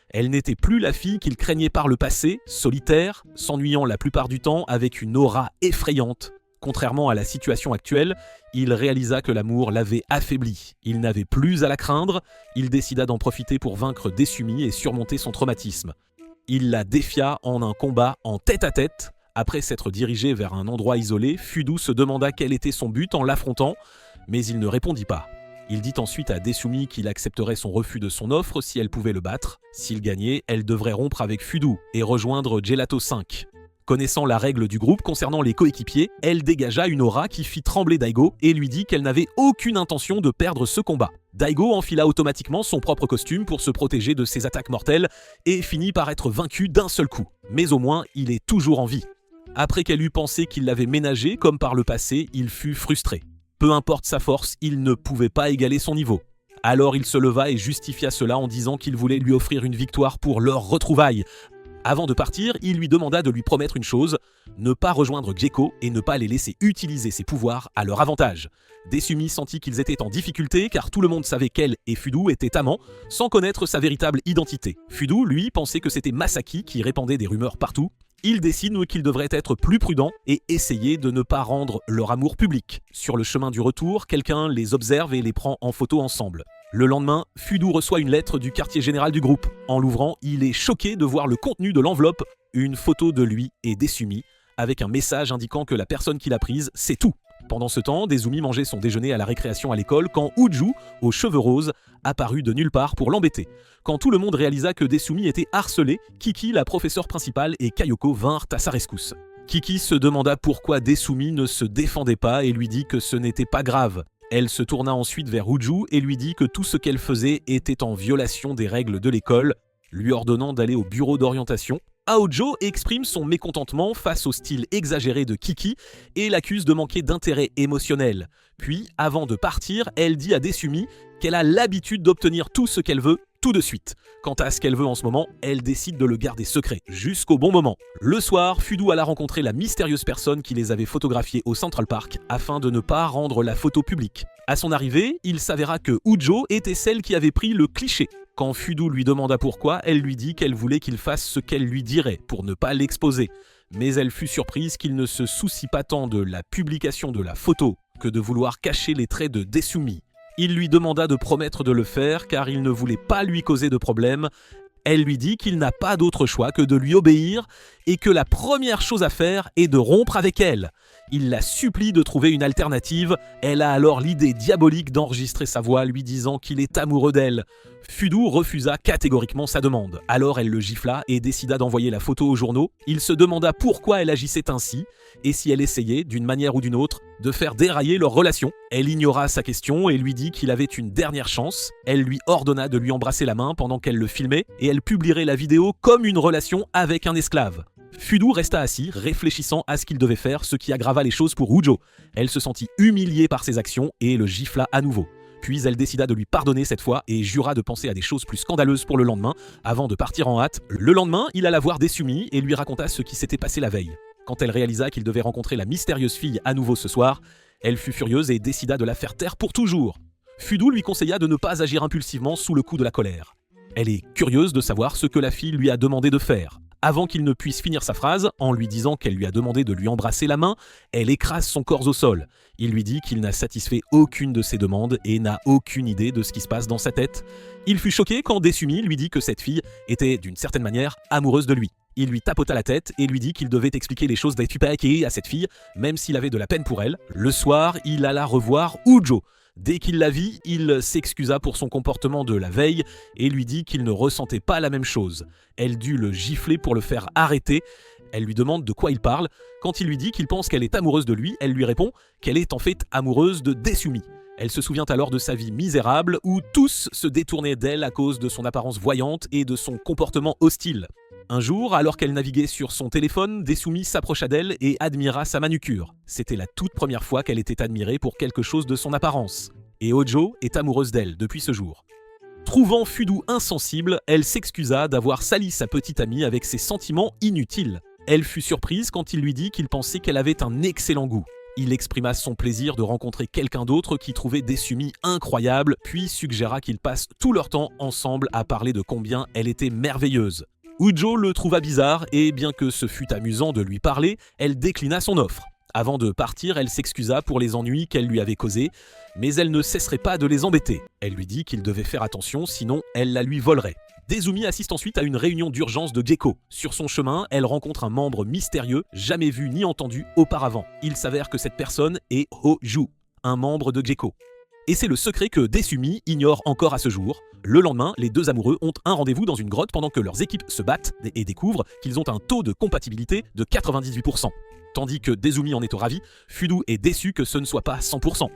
Elle n'était plus la fille qu'il craignait par le passé, solitaire, s'ennuyant la plupart du temps avec une aura effrayante. Contrairement à la situation actuelle, il réalisa que l'amour l'avait affaibli. Il n'avait plus à la craindre, il décida d'en profiter pour vaincre Desumi et surmonter son traumatisme. Il la défia en un combat en tête-à-tête. Après s'être dirigé vers un endroit isolé, Fudu se demanda quel était son but en l'affrontant, mais il ne répondit pas. Il dit ensuite à Desumi qu'il accepterait son refus de son offre si elle pouvait le battre. S'il gagnait, elle devrait rompre avec Fudu et rejoindre Gelato 5. Connaissant la règle du groupe concernant les coéquipiers, elle dégagea une aura qui fit trembler Daigo et lui dit qu'elle n'avait aucune intention de perdre ce combat. Daigo enfila automatiquement son propre costume pour se protéger de ses attaques mortelles et finit par être vaincu d'un seul coup. Mais au moins, il est toujours en vie. Après qu'elle eut pensé qu'il l'avait ménagé comme par le passé, il fut frustré. Peu importe sa force, il ne pouvait pas égaler son niveau. Alors il se leva et justifia cela en disant qu'il voulait lui offrir une victoire pour leur retrouvaille. Avant de partir, il lui demanda de lui promettre une chose, ne pas rejoindre Gecko et ne pas les laisser utiliser ses pouvoirs à leur avantage. Desumi sentit qu'ils étaient en difficulté car tout le monde savait qu'elle et Fudu étaient amants, sans connaître sa véritable identité. Fudu, lui, pensait que c'était Masaki qui répandait des rumeurs partout. Il décide qu'ils devraient être plus prudents et essayer de ne pas rendre leur amour public. Sur le chemin du retour, quelqu'un les observe et les prend en photo ensemble. Le lendemain, Fudu reçoit une lettre du quartier général du groupe. En l'ouvrant, il est choqué de voir le contenu de l'enveloppe, une photo de lui et Desumi, avec un message indiquant que la personne qui l'a prise, c'est tout. Pendant ce temps, Desumi mangeait son déjeuner à la récréation à l'école quand Uju, aux cheveux roses, apparut de nulle part pour l'embêter. Quand tout le monde réalisa que Desumi était harcelé, Kiki, la professeure principale, et Kayoko vinrent à sa rescousse. Kiki se demanda pourquoi Desumi ne se défendait pas et lui dit que ce n'était pas grave. Elle se tourna ensuite vers Uju et lui dit que tout ce qu'elle faisait était en violation des règles de l'école, lui ordonnant d'aller au bureau d'orientation. Aojo exprime son mécontentement face au style exagéré de Kiki et l'accuse de manquer d'intérêt émotionnel. Puis, avant de partir, elle dit à Desumi qu'elle a l'habitude d'obtenir tout ce qu'elle veut tout de suite. Quant à ce qu'elle veut en ce moment, elle décide de le garder secret, jusqu'au bon moment. Le soir, Fudu alla rencontrer la mystérieuse personne qui les avait photographiés au Central Park afin de ne pas rendre la photo publique. À son arrivée, il s'avéra que Ujo était celle qui avait pris le cliché. Quand Fudu lui demanda pourquoi, elle lui dit qu'elle voulait qu'il fasse ce qu'elle lui dirait pour ne pas l'exposer. Mais elle fut surprise qu'il ne se soucie pas tant de la publication de la photo que de vouloir cacher les traits de Desumi. Il lui demanda de promettre de le faire car il ne voulait pas lui causer de problème. Elle lui dit qu'il n'a pas d'autre choix que de lui obéir et que la première chose à faire est de rompre avec elle. Il la supplie de trouver une alternative. Elle a alors l'idée diabolique d'enregistrer sa voix lui disant qu'il est amoureux d'elle. Fudu refusa catégoriquement sa demande. Alors elle le gifla et décida d'envoyer la photo aux journaux. Il se demanda pourquoi elle agissait ainsi et si elle essayait, d'une manière ou d'une autre, de faire dérailler leur relation. Elle ignora sa question et lui dit qu'il avait une dernière chance. Elle lui ordonna de lui embrasser la main pendant qu'elle le filmait et elle publierait la vidéo comme une relation avec un esclave. Fudu resta assis, réfléchissant à ce qu'il devait faire, ce qui aggrava les choses pour Ujo. Elle se sentit humiliée par ses actions et le gifla à nouveau. Puis elle décida de lui pardonner cette fois et jura de penser à des choses plus scandaleuses pour le lendemain, avant de partir en hâte. Le lendemain, il alla voir Desumi et lui raconta ce qui s'était passé la veille. Quand elle réalisa qu'il devait rencontrer la mystérieuse fille à nouveau ce soir, elle fut furieuse et décida de la faire taire pour toujours. Fudu lui conseilla de ne pas agir impulsivement sous le coup de la colère. Elle est curieuse de savoir ce que la fille lui a demandé de faire. Avant qu'il ne puisse finir sa phrase, en lui disant qu'elle lui a demandé de lui embrasser la main, elle écrase son corps au sol. Il lui dit qu'il n'a satisfait aucune de ses demandes et n'a aucune idée de ce qui se passe dans sa tête. Il fut choqué quand Desumi lui dit que cette fille était, d'une certaine manière, amoureuse de lui. Il lui tapota la tête et lui dit qu'il devait expliquer les choses d'Aitupake à cette fille, même s'il avait de la peine pour elle. Le soir, il alla revoir Ujo. Dès qu'il la vit, il s'excusa pour son comportement de la veille et lui dit qu'il ne ressentait pas la même chose. Elle dut le gifler pour le faire arrêter. Elle lui demande de quoi il parle. Quand il lui dit qu'il pense qu'elle est amoureuse de lui, elle lui répond qu'elle est en fait amoureuse de Desumi. Elle se souvient alors de sa vie misérable où tous se détournaient d'elle à cause de son apparence voyante et de son comportement hostile. Un jour, alors qu'elle naviguait sur son téléphone, Desumi s'approcha d'elle et admira sa manucure. C'était la toute première fois qu'elle était admirée pour quelque chose de son apparence. Et Hojo est amoureuse d'elle depuis ce jour. Trouvant Fudu insensible, elle s'excusa d'avoir sali sa petite amie avec ses sentiments inutiles. Elle fut surprise quand il lui dit qu'il pensait qu'elle avait un excellent goût. Il exprima son plaisir de rencontrer quelqu'un d'autre qui trouvait Desumi incroyable, puis suggéra qu'ils passent tout leur temps ensemble à parler de combien elle était merveilleuse. Ujo le trouva bizarre et bien que ce fût amusant de lui parler, elle déclina son offre. Avant de partir, elle s'excusa pour les ennuis qu'elle lui avait causés, mais elle ne cesserait pas de les embêter. Elle lui dit qu'il devait faire attention, sinon elle la lui volerait. Desumi assiste ensuite à une réunion d'urgence de Gekko. Sur son chemin, elle rencontre un membre mystérieux, jamais vu ni entendu auparavant. Il s'avère que cette personne est Hoju, un membre de Gekko. Et c'est le secret que Desumi ignore encore à ce jour. Le lendemain, les deux amoureux ont un rendez-vous dans une grotte pendant que leurs équipes se battent et découvrent qu'ils ont un taux de compatibilité de 98%. Tandis que Desumi en est ravi, Fudu est déçu que ce ne soit pas 100%.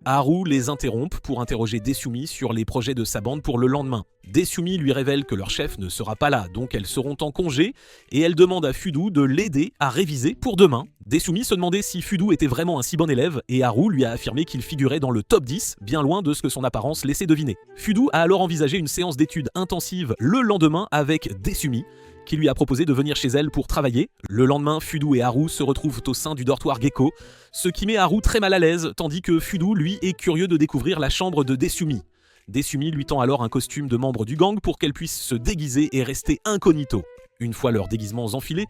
Haru les interrompt pour interroger Desumi sur les projets de sa bande pour le lendemain. Desumi lui révèle que leur chef ne sera pas là, donc elles seront en congé, et elle demande à Fudu de l'aider à réviser pour demain. Desumi se demandait si Fudu était vraiment un si bon élève, et Haru lui a affirmé qu'il figurait dans le top 10, bien loin de ce que son apparence laissait deviner. Fudu a alors envisagé une séance d'études intensive le lendemain avec Desumi, qui lui a proposé de venir chez elle pour travailler. Le lendemain, Fudu et Haru se retrouvent au sein du dortoir Gekko, ce qui met Haru très mal à l'aise, tandis que Fudu, lui, est curieux de découvrir la chambre de Desumi. Desumi lui tend alors un costume de membre du gang pour qu'elle puisse se déguiser et rester incognito. Une fois leurs déguisements enfilés,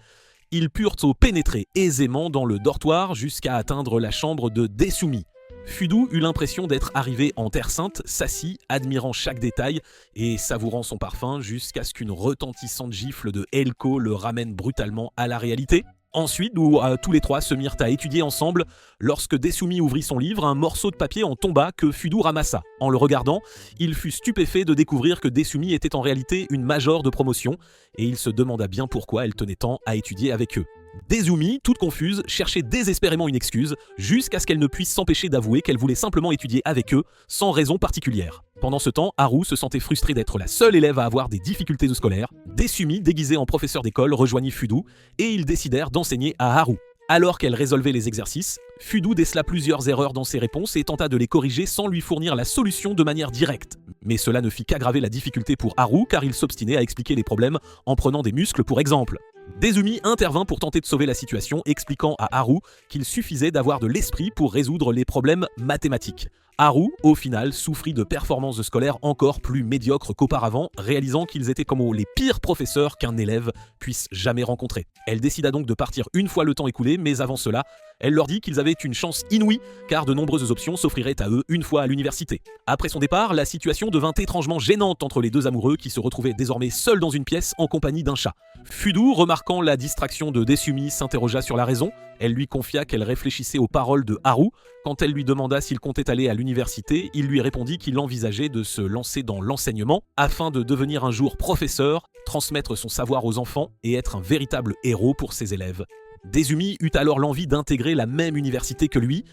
ils purent pénétrer aisément dans le dortoir jusqu'à atteindre la chambre de Desumi. Fudu eut l'impression d'être arrivé en Terre Sainte, s'assit, admirant chaque détail et savourant son parfum jusqu'à ce qu'une retentissante gifle de Elko le ramène brutalement à la réalité. Ensuite, tous les trois se mirent à étudier ensemble. Lorsque Desumi ouvrit son livre, un morceau de papier en tomba que Fudu ramassa. En le regardant, il fut stupéfait de découvrir que Desumi était en réalité une major de promotion et il se demanda bien pourquoi elle tenait tant à étudier avec eux. Desumi, toute confuse, cherchait désespérément une excuse, jusqu'à ce qu'elle ne puisse s'empêcher d'avouer qu'elle voulait simplement étudier avec eux, sans raison particulière. Pendant ce temps, Haru se sentait frustré d'être la seule élève à avoir des difficultés scolaires. Desumi, déguisé en professeur d'école, rejoignit Fudu, et ils décidèrent d'enseigner à Haru. Alors qu'elle résolvait les exercices, Fudu décela plusieurs erreurs dans ses réponses et tenta de les corriger sans lui fournir la solution de manière directe. Mais cela ne fit qu'aggraver la difficulté pour Haru car il s'obstinait à expliquer les problèmes en prenant des muscles pour exemple. Desumi intervint pour tenter de sauver la situation, expliquant à Haru qu'il suffisait d'avoir de l'esprit pour résoudre les problèmes mathématiques. Haru, au final, souffrit de performances scolaires encore plus médiocres qu'auparavant, réalisant qu'ils étaient comme les pires professeurs qu'un élève puisse jamais rencontrer. Elle décida donc de partir une fois le temps écoulé, mais avant cela, elle leur dit qu'ils avaient une chance inouïe, car de nombreuses options s'offriraient à eux une fois à l'université. Après son départ, la situation devint étrangement gênante entre les deux amoureux qui se retrouvaient désormais seuls dans une pièce en compagnie d'un chat. Fudu, remarquant la distraction de Desumi, s'interrogea sur la raison. Elle lui confia qu'elle réfléchissait aux paroles de Haru. Quand elle lui demanda s'il comptait aller à l'université, il lui répondit qu'il envisageait de se lancer dans l'enseignement afin de devenir un jour professeur, transmettre son savoir aux enfants et être un véritable héros pour ses élèves. Desumi eut alors l'envie d'intégrer la même université que lui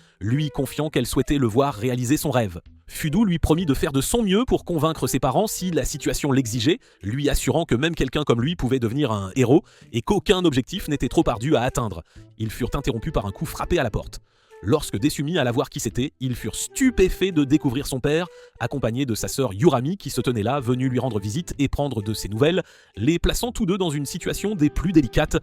confiant qu'elle souhaitait le voir réaliser son rêve. Fudu lui promit de faire de son mieux pour convaincre ses parents si la situation l'exigeait, lui assurant que même quelqu'un comme lui pouvait devenir un héros et qu'aucun objectif n'était trop ardu à atteindre. Ils furent interrompus par un coup frappé à la porte. Lorsque Desumi alla voir qui c'était, ils furent stupéfaits de découvrir son père, accompagné de sa sœur Yurami qui se tenait là, venue lui rendre visite et prendre de ses nouvelles, les plaçant tous deux dans une situation des plus délicates.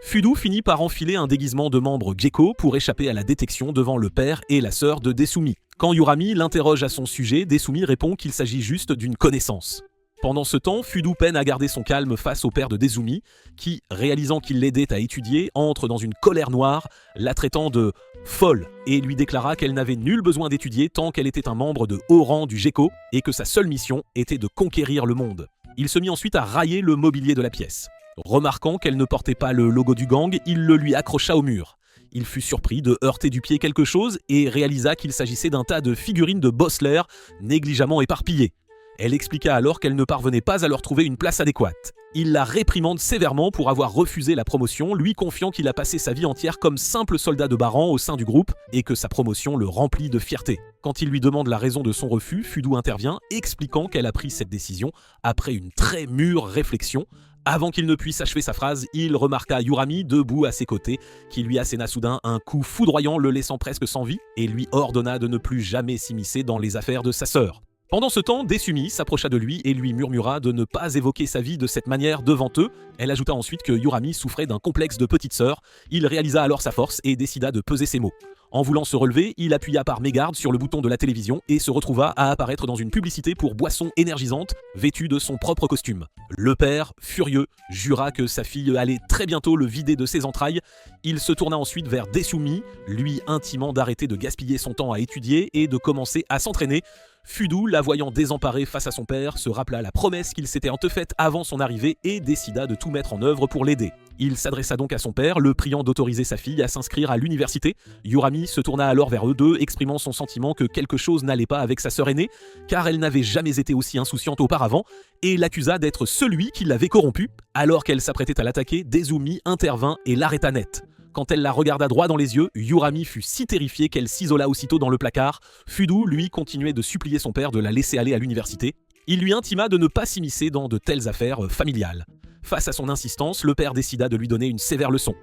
Fudu finit par enfiler un déguisement de membre Gekko pour échapper à la détection devant le père et la sœur de Desumi. Quand Yurami l'interroge à son sujet, Desumi répond qu'il s'agit juste d'une connaissance. Pendant ce temps, Fudu peine à garder son calme face au père de Desumi, qui, réalisant qu'il l'aidait à étudier, entre dans une colère noire, la traitant de folle, et lui déclara qu'elle n'avait nul besoin d'étudier tant qu'elle était un membre de haut rang du Gekko, et que sa seule mission était de conquérir le monde. Il se mit ensuite à railler le mobilier de la pièce. Remarquant qu'elle ne portait pas le logo du gang, il le lui accrocha au mur. Il fut surpris de heurter du pied quelque chose et réalisa qu'il s'agissait d'un tas de figurines de Bossler négligemment éparpillées. Elle expliqua alors qu'elle ne parvenait pas à leur trouver une place adéquate. Il la réprimande sévèrement pour avoir refusé la promotion, lui confiant qu'il a passé sa vie entière comme simple soldat de Baran au sein du groupe et que sa promotion le remplit de fierté. Quand il lui demande la raison de son refus, Fudu intervient, expliquant qu'elle a pris cette décision après une très mûre réflexion. Avant qu'il ne puisse achever sa phrase, il remarqua Yurami debout à ses côtés, qui lui asséna soudain un coup foudroyant le laissant presque sans vie et lui ordonna de ne plus jamais s'immiscer dans les affaires de sa sœur. Pendant ce temps, Desumi s'approcha de lui et lui murmura de ne pas évoquer sa vie de cette manière devant eux. Elle ajouta ensuite que Yurami souffrait d'un complexe de petite sœur. Il réalisa alors sa force et décida de peser ses mots. En voulant se relever, il appuya par mégarde sur le bouton de la télévision et se retrouva à apparaître dans une publicité pour boissons énergisantes, vêtue de son propre costume. Le père, furieux, jura que sa fille allait très bientôt le vider de ses entrailles. Il se tourna ensuite vers Desumi, lui intimant d'arrêter de gaspiller son temps à étudier et de commencer à s'entraîner. Fudu, la voyant désemparée face à son père, se rappela la promesse qu'il s'était faite avant son arrivée et décida de tout mettre en œuvre pour l'aider. Il s'adressa donc à son père, le priant d'autoriser sa fille à s'inscrire à l'université. Yurami se tourna alors vers eux deux, exprimant son sentiment que quelque chose n'allait pas avec sa sœur aînée, car elle n'avait jamais été aussi insouciante auparavant, et l'accusa d'être celui qui l'avait corrompue. Alors qu'elle s'apprêtait à l'attaquer, Desumi intervint et l'arrêta net. Quand elle la regarda droit dans les yeux, Yurami fut si terrifiée qu'elle s'isola aussitôt dans le placard. Fudu, lui, continuait de supplier son père de la laisser aller à l'université. Il lui intima de ne pas s'immiscer dans de telles affaires familiales. Face à son insistance, le père décida de lui donner une sévère leçon.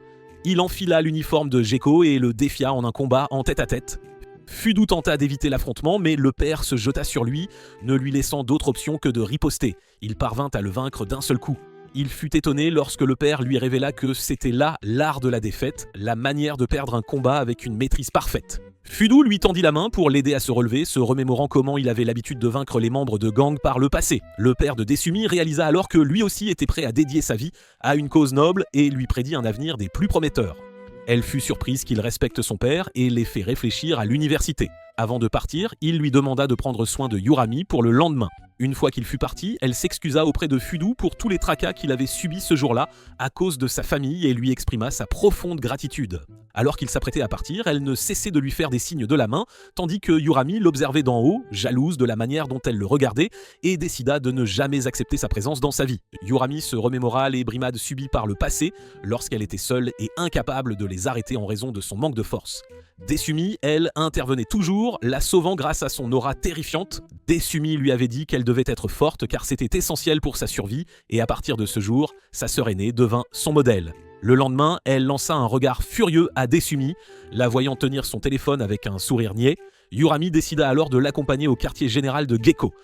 Il enfila l'uniforme de Gecko et le défia en un combat en tête-à-tête. Fudu tenta d'éviter l'affrontement, mais le père se jeta sur lui, ne lui laissant d'autre option que de riposter. Il parvint à le vaincre d'un seul coup. Il fut étonné lorsque le père lui révéla que c'était là l'art de la défaite, la manière de perdre un combat avec une maîtrise parfaite. Fudu lui tendit la main pour l'aider à se relever, se remémorant comment il avait l'habitude de vaincre les membres de gang par le passé. Le père de Desumi réalisa alors que lui aussi était prêt à dédier sa vie à une cause noble et lui prédit un avenir des plus prometteurs. Elle fut surprise qu'il respecte son père et les fait réfléchir à l'université. Avant de partir, il lui demanda de prendre soin de Yurami pour le lendemain. Une fois qu'il fut parti, elle s'excusa auprès de Fudu pour tous les tracas qu'il avait subis ce jour-là à cause de sa famille et lui exprima sa profonde gratitude. Alors qu'il s'apprêtait à partir, elle ne cessait de lui faire des signes de la main, tandis que Yurami l'observait d'en haut, jalouse de la manière dont elle le regardait, et décida de ne jamais accepter sa présence dans sa vie. Yurami se remémora les brimades subies par le passé, lorsqu'elle était seule et incapable de les arrêter en raison de son manque de force. Desumi, elle, intervenait toujours, la sauvant grâce à son aura terrifiante. Desumi lui avait dit qu'elle devait être forte car c'était essentiel pour sa survie, et à partir de ce jour, sa sœur aînée devint son modèle. Le lendemain, elle lança un regard furieux à Desumi, la voyant tenir son téléphone avec un sourire niais. Yurami décida alors de l'accompagner au quartier général de Gecko.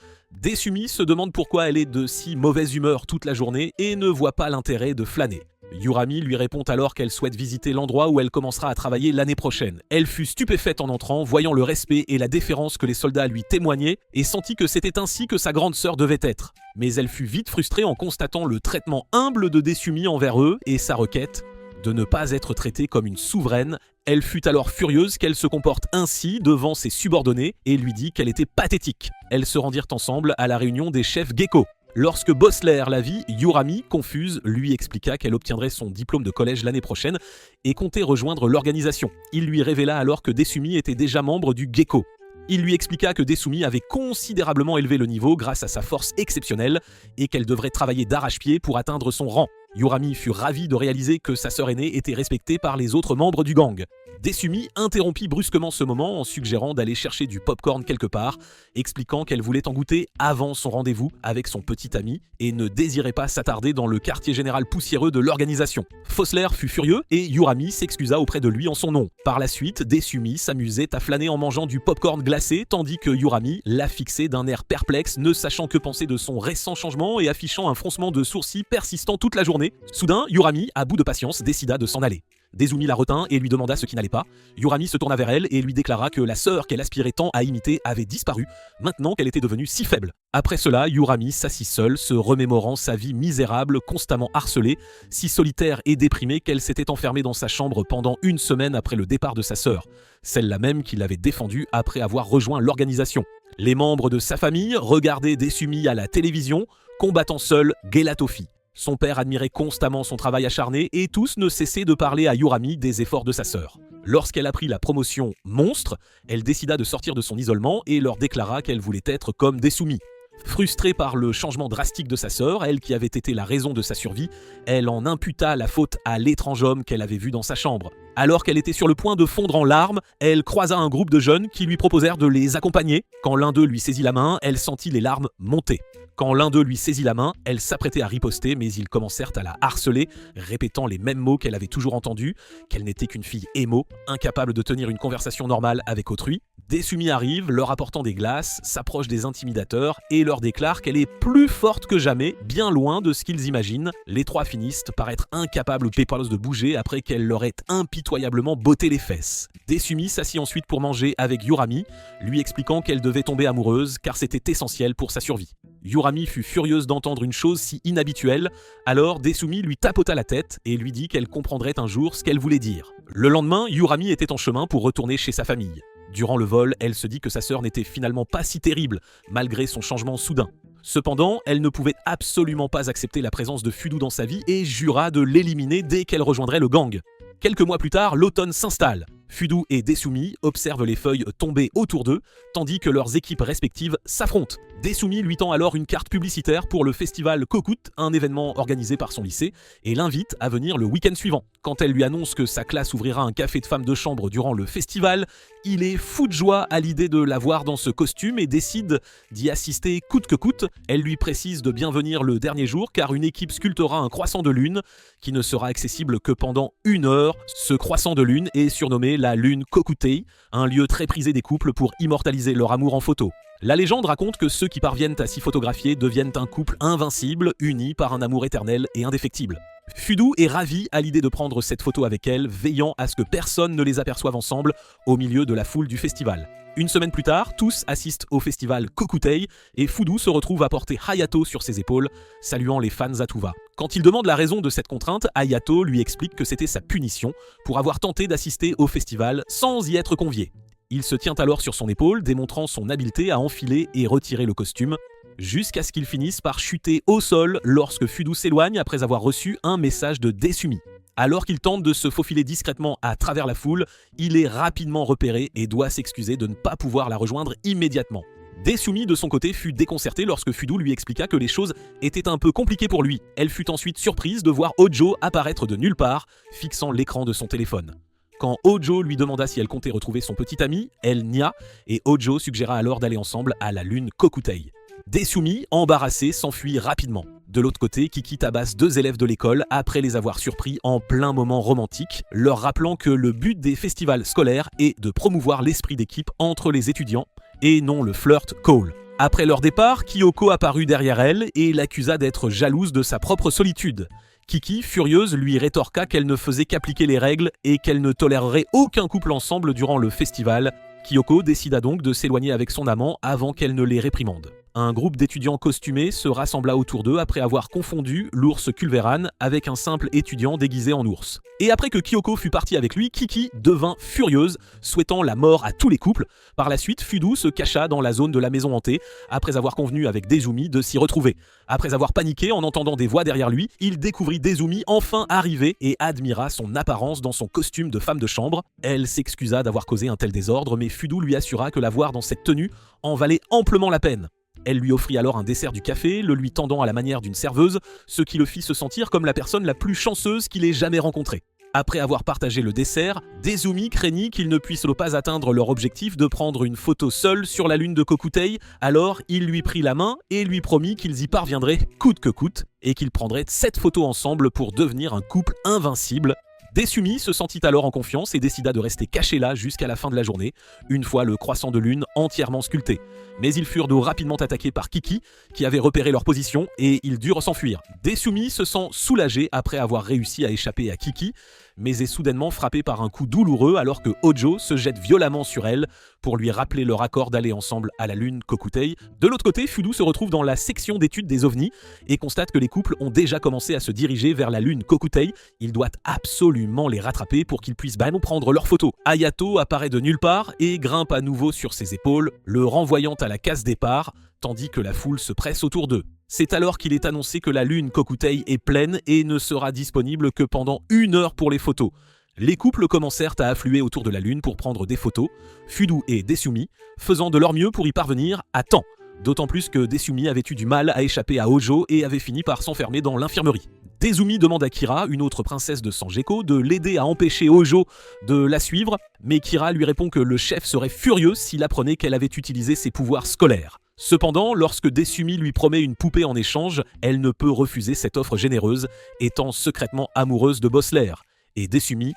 Desumi se demande pourquoi elle est de si mauvaise humeur toute la journée et ne voit pas l'intérêt de flâner. Yurami lui répond alors qu'elle souhaite visiter l'endroit où elle commencera à travailler l'année prochaine. Elle fut stupéfaite en entrant, voyant le respect et la déférence que les soldats lui témoignaient, et sentit que c'était ainsi que sa grande sœur devait être. Mais elle fut vite frustrée en constatant le traitement humble de Desumi envers eux et sa requête de ne pas être traitée comme une souveraine. Elle fut alors furieuse qu'elle se comporte ainsi devant ses subordonnés et lui dit qu'elle était pathétique. Elles se rendirent ensemble à la réunion des chefs Gecko. Lorsque Bossler la vit, Yurami, confuse, lui expliqua qu'elle obtiendrait son diplôme de collège l'année prochaine et comptait rejoindre l'organisation. Il lui révéla alors que Desumi était déjà membre du Gecko. Il lui expliqua que Desumi avait considérablement élevé le niveau grâce à sa force exceptionnelle et qu'elle devrait travailler d'arrache-pied pour atteindre son rang. Yurami fut ravi de réaliser que sa sœur aînée était respectée par les autres membres du gang. Desumi interrompit brusquement ce moment en suggérant d'aller chercher du popcorn quelque part, expliquant qu'elle voulait en goûter avant son rendez-vous avec son petit ami et ne désirait pas s'attarder dans le quartier général poussiéreux de l'organisation. Fossler fut furieux et Yurami s'excusa auprès de lui en son nom. Par la suite, Desumi s'amusait à flâner en mangeant du popcorn glacé tandis que Yurami la fixait d'un air perplexe, ne sachant que penser de son récent changement et affichant un froncement de sourcils persistant toute la journée. Soudain, Yurami, à bout de patience, décida de s'en aller. Desumi la retint et lui demanda ce qui n'allait pas. Yurami se tourna vers elle et lui déclara que la sœur qu'elle aspirait tant à imiter avait disparu, maintenant qu'elle était devenue si faible. Après cela, Yurami s'assit seule, se remémorant sa vie misérable, constamment harcelée, si solitaire et déprimée qu'elle s'était enfermée dans sa chambre pendant une semaine après le départ de sa sœur, celle-là même qui l'avait défendue après avoir rejoint l'organisation. Les membres de sa famille regardaient Desumi à la télévision, combattant seul Gelatofi. Son père admirait constamment son travail acharné et tous ne cessaient de parler à Yurami des efforts de sa sœur. Lorsqu'elle apprit la promotion monstre, elle décida de sortir de son isolement et leur déclara qu'elle voulait être comme Desumi. Frustrée par le changement drastique de sa sœur, elle qui avait été la raison de sa survie, elle en imputa la faute à l'étrange homme qu'elle avait vu dans sa chambre. Alors qu'elle était sur le point de fondre en larmes, elle croisa un groupe de jeunes qui lui proposèrent de les accompagner. Quand l'un d'eux lui saisit la main, elle sentit les larmes monter. Quand l'un d'eux lui saisit la main, elle s'apprêtait à riposter, mais ils commencèrent à la harceler, répétant les mêmes mots qu'elle avait toujours entendus, qu'elle n'était qu'une fille émo, incapable de tenir une conversation normale avec autrui. Desumi arrive, leur apportant des glaces, s'approche des intimidateurs et leur déclare qu'elle est plus forte que jamais, bien loin de ce qu'ils imaginent. Les trois finissent par être incapables ou pépalos de bouger après qu'elle leur ait impitoyablement botté les fesses. Desumi s'assit ensuite pour manger avec Yurami, lui expliquant qu'elle devait tomber amoureuse car c'était essentiel pour sa survie. Yurami fut furieuse d'entendre une chose si inhabituelle, alors Desumi lui tapota la tête et lui dit qu'elle comprendrait un jour ce qu'elle voulait dire. Le lendemain, Yurami était en chemin pour retourner chez sa famille. Durant le vol, elle se dit que sa sœur n'était finalement pas si terrible, malgré son changement soudain. Cependant, elle ne pouvait absolument pas accepter la présence de Fudo dans sa vie et jura de l'éliminer dès qu'elle rejoindrait le gang. Quelques mois plus tard, l'automne s'installe. Fudo et Desumi observent les feuilles tomber autour d'eux, tandis que leurs équipes respectives s'affrontent. Desumi lui tend alors une carte publicitaire pour le festival Kokut, un événement organisé par son lycée, et l'invite à venir le week-end suivant. Quand elle lui annonce que sa classe ouvrira un café de femmes de chambre durant le festival, il est fou de joie à l'idée de la voir dans ce costume et décide d'y assister coûte que coûte. Elle lui précise de bien venir le dernier jour car une équipe sculptera un croissant de lune qui ne sera accessible que pendant 1 heure. Ce croissant de lune est surnommé la lune Kokutei, un lieu très prisé des couples pour immortaliser leur amour en photo. La légende raconte que ceux qui parviennent à s'y photographier deviennent un couple invincible, unis par un amour éternel et indéfectible. Fudo est ravi à l'idée de prendre cette photo avec elle, veillant à ce que personne ne les aperçoive ensemble au milieu de la foule du festival. Une semaine plus tard, tous assistent au festival Kokutei et Fudo se retrouve à porter Hayato sur ses épaules, saluant les fans à tout va. Quand il demande la raison de cette contrainte, Hayato lui explique que c'était sa punition pour avoir tenté d'assister au festival sans y être convié. Il se tient alors sur son épaule, démontrant son habileté à enfiler et retirer le costume, jusqu'à ce qu'il finisse par chuter au sol lorsque Fudo s'éloigne après avoir reçu un message de Desumi. Alors qu'il tente de se faufiler discrètement à travers la foule, il est rapidement repéré et doit s'excuser de ne pas pouvoir la rejoindre immédiatement. Desumi, de son côté, fut déconcertée lorsque Fudo lui expliqua que les choses étaient un peu compliquées pour lui. Elle fut ensuite surprise de voir Hojo apparaître de nulle part, fixant l'écran de son téléphone. Quand Hojo lui demanda si elle comptait retrouver son petit ami, elle nia et Hojo suggéra alors d'aller ensemble à la lune Kokutei. Desumi, embarrassé, s'enfuit rapidement. De l'autre côté, Kiki tabasse 2 élèves de l'école après les avoir surpris en plein moment romantique, leur rappelant que le but des festivals scolaires est de promouvoir l'esprit d'équipe entre les étudiants et non le flirt call. Après leur départ, Kyoko apparut derrière elle et l'accusa d'être jalouse de sa propre solitude. Kiki, furieuse, lui rétorqua qu'elle ne faisait qu'appliquer les règles et qu'elle ne tolérerait aucun couple ensemble durant le festival. Kyoko décida donc de s'éloigner avec son amant avant qu'elle ne les réprimande. Un groupe d'étudiants costumés se rassembla autour d'eux après avoir confondu l'ours Culveran avec un simple étudiant déguisé en ours. Et après que Kyoko fut partie avec lui, Kiki devint furieuse, souhaitant la mort à tous les couples. Par la suite, Fudo se cacha dans la zone de la maison hantée, après avoir convenu avec Desumi de s'y retrouver. Après avoir paniqué en entendant des voix derrière lui, il découvrit Desumi enfin arrivé et admira son apparence dans son costume de femme de chambre. Elle s'excusa d'avoir causé un tel désordre, mais Fudo lui assura que la voir dans cette tenue en valait amplement la peine. Elle lui offrit alors un dessert du café, le lui tendant à la manière d'une serveuse, ce qui le fit se sentir comme la personne la plus chanceuse qu'il ait jamais rencontrée. Après avoir partagé le dessert, Desumi craignit qu'ils ne puissent pas atteindre leur objectif de prendre une photo seule sur la lune de Kokutei, alors il lui prit la main et lui promit qu'ils y parviendraient coûte que coûte, et qu'ils prendraient 7 photos ensemble pour devenir un couple invincible. Desumi se sentit alors en confiance et décida de rester caché là jusqu'à la fin de la journée, une fois le croissant de lune entièrement sculpté. Mais ils furent rapidement attaqués par Kiki, qui avait repéré leur position, et ils durent s'enfuir. Desumi se sent soulagé après avoir réussi à échapper à Kiki, mais est soudainement frappé par un coup douloureux alors que Hojo se jette violemment sur elle pour lui rappeler leur accord d'aller ensemble à la lune Kokutei. De l'autre côté, Fudo se retrouve dans la section d'études des ovnis et constate que les couples ont déjà commencé à se diriger vers la lune Kokutei. Il doit absolument les rattraper pour qu'ils puissent prendre leurs photos. Hayato apparaît de nulle part et grimpe à nouveau sur ses épaules, le renvoyant à la case départ, tandis que la foule se presse autour d'eux. C'est alors qu'il est annoncé que la lune Kokutei est pleine et ne sera disponible que pendant 1 heure pour les photos. Les couples commencèrent à affluer autour de la lune pour prendre des photos, Fudu et Desumi faisant de leur mieux pour y parvenir à temps. D'autant plus que Desumi avait eu du mal à échapper à Hojo et avait fini par s'enfermer dans l'infirmerie. Desumi demande à Kira, une autre princesse de Sanjeko, de l'aider à empêcher Hojo de la suivre, mais Kira lui répond que le chef serait furieux s'il apprenait qu'elle avait utilisé ses pouvoirs scolaires. Cependant, lorsque Desumi lui promet une poupée en échange, elle ne peut refuser cette offre généreuse, étant secrètement amoureuse de Bossler. Et Desumi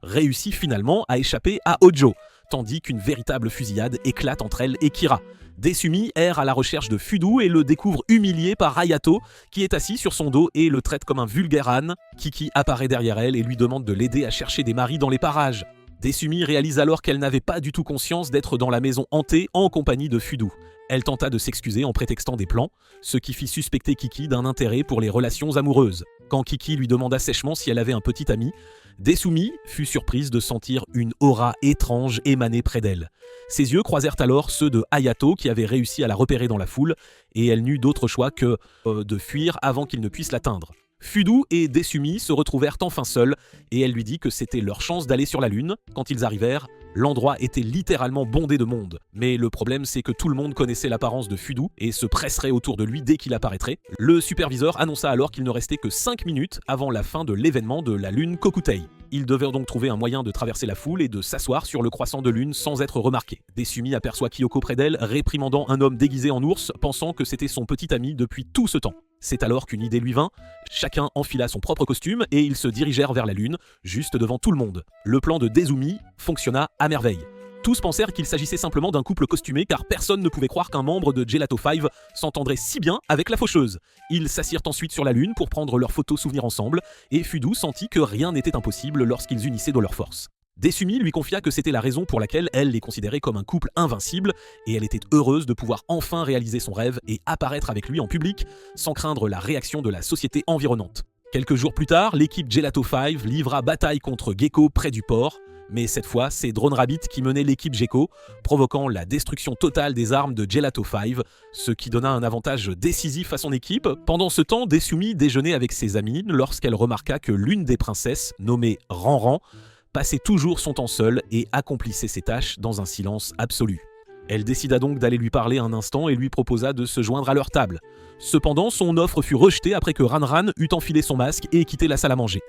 réussit finalement à échapper à Hojo, tandis qu'une véritable fusillade éclate entre elle et Kira. Desumi erre à la recherche de Fudu et le découvre humilié par Hayato, qui est assis sur son dos et le traite comme un vulgaire âne. Kiki apparaît derrière elle et lui demande de l'aider à chercher des maris dans les parages. Desumi réalise alors qu'elle n'avait pas du tout conscience d'être dans la maison hantée en compagnie de Fudu. Elle tenta de s'excuser en prétextant des plans, ce qui fit suspecter Kiki d'un intérêt pour les relations amoureuses. Quand Kiki lui demanda sèchement si elle avait un petit ami, Desumi fut surprise de sentir une aura étrange émaner près d'elle. Ses yeux croisèrent alors ceux de Hayato qui avait réussi à la repérer dans la foule, et elle n'eut d'autre choix que de fuir avant qu'il ne puisse l'atteindre. Fudu et Desumi se retrouvèrent enfin seuls, et elle lui dit que c'était leur chance d'aller sur la lune. Quand ils arrivèrent, l'endroit était littéralement bondé de monde. Mais le problème, c'est que tout le monde connaissait l'apparence de Fudu et se presserait autour de lui dès qu'il apparaîtrait. Le superviseur annonça alors qu'il ne restait que 5 minutes avant la fin de l'événement de la lune Kokutei. Ils devaient donc trouver un moyen de traverser la foule et de s'asseoir sur le croissant de lune sans être remarqués. Desumi aperçoit Kyoko près d'elle, réprimandant un homme déguisé en ours, pensant que c'était son petit ami depuis tout ce temps. C'est alors qu'une idée lui vint, chacun enfila son propre costume et ils se dirigèrent vers la lune, juste devant tout le monde. Le plan de Desumi fonctionna à merveille. Tous pensèrent qu'il s'agissait simplement d'un couple costumé car personne ne pouvait croire qu'un membre de Gelato 5 s'entendrait si bien avec la faucheuse. Ils s'assirent ensuite sur la lune pour prendre leurs photos souvenirs ensemble et Fudu sentit que rien n'était impossible lorsqu'ils unissaient de leurs forces. Desumi lui confia que c'était la raison pour laquelle elle les considérait comme un couple invincible et elle était heureuse de pouvoir enfin réaliser son rêve et apparaître avec lui en public sans craindre la réaction de la société environnante. Quelques jours plus tard, l'équipe Gelato 5 livra bataille contre Gecko près du port, mais cette fois c'est Drone Rabbit qui menait l'équipe Gecko, provoquant la destruction totale des armes de Gelato 5, ce qui donna un avantage décisif à son équipe. Pendant ce temps, Desumi déjeunait avec ses amis lorsqu'elle remarqua que l'une des princesses, nommée Ranran, passait toujours son temps seul et accomplissait ses tâches dans un silence absolu. Elle décida donc d'aller lui parler un instant et lui proposa de se joindre à leur table. Cependant, son offre fut rejetée après que Ranran eut enfilé son masque et quitté la salle à manger.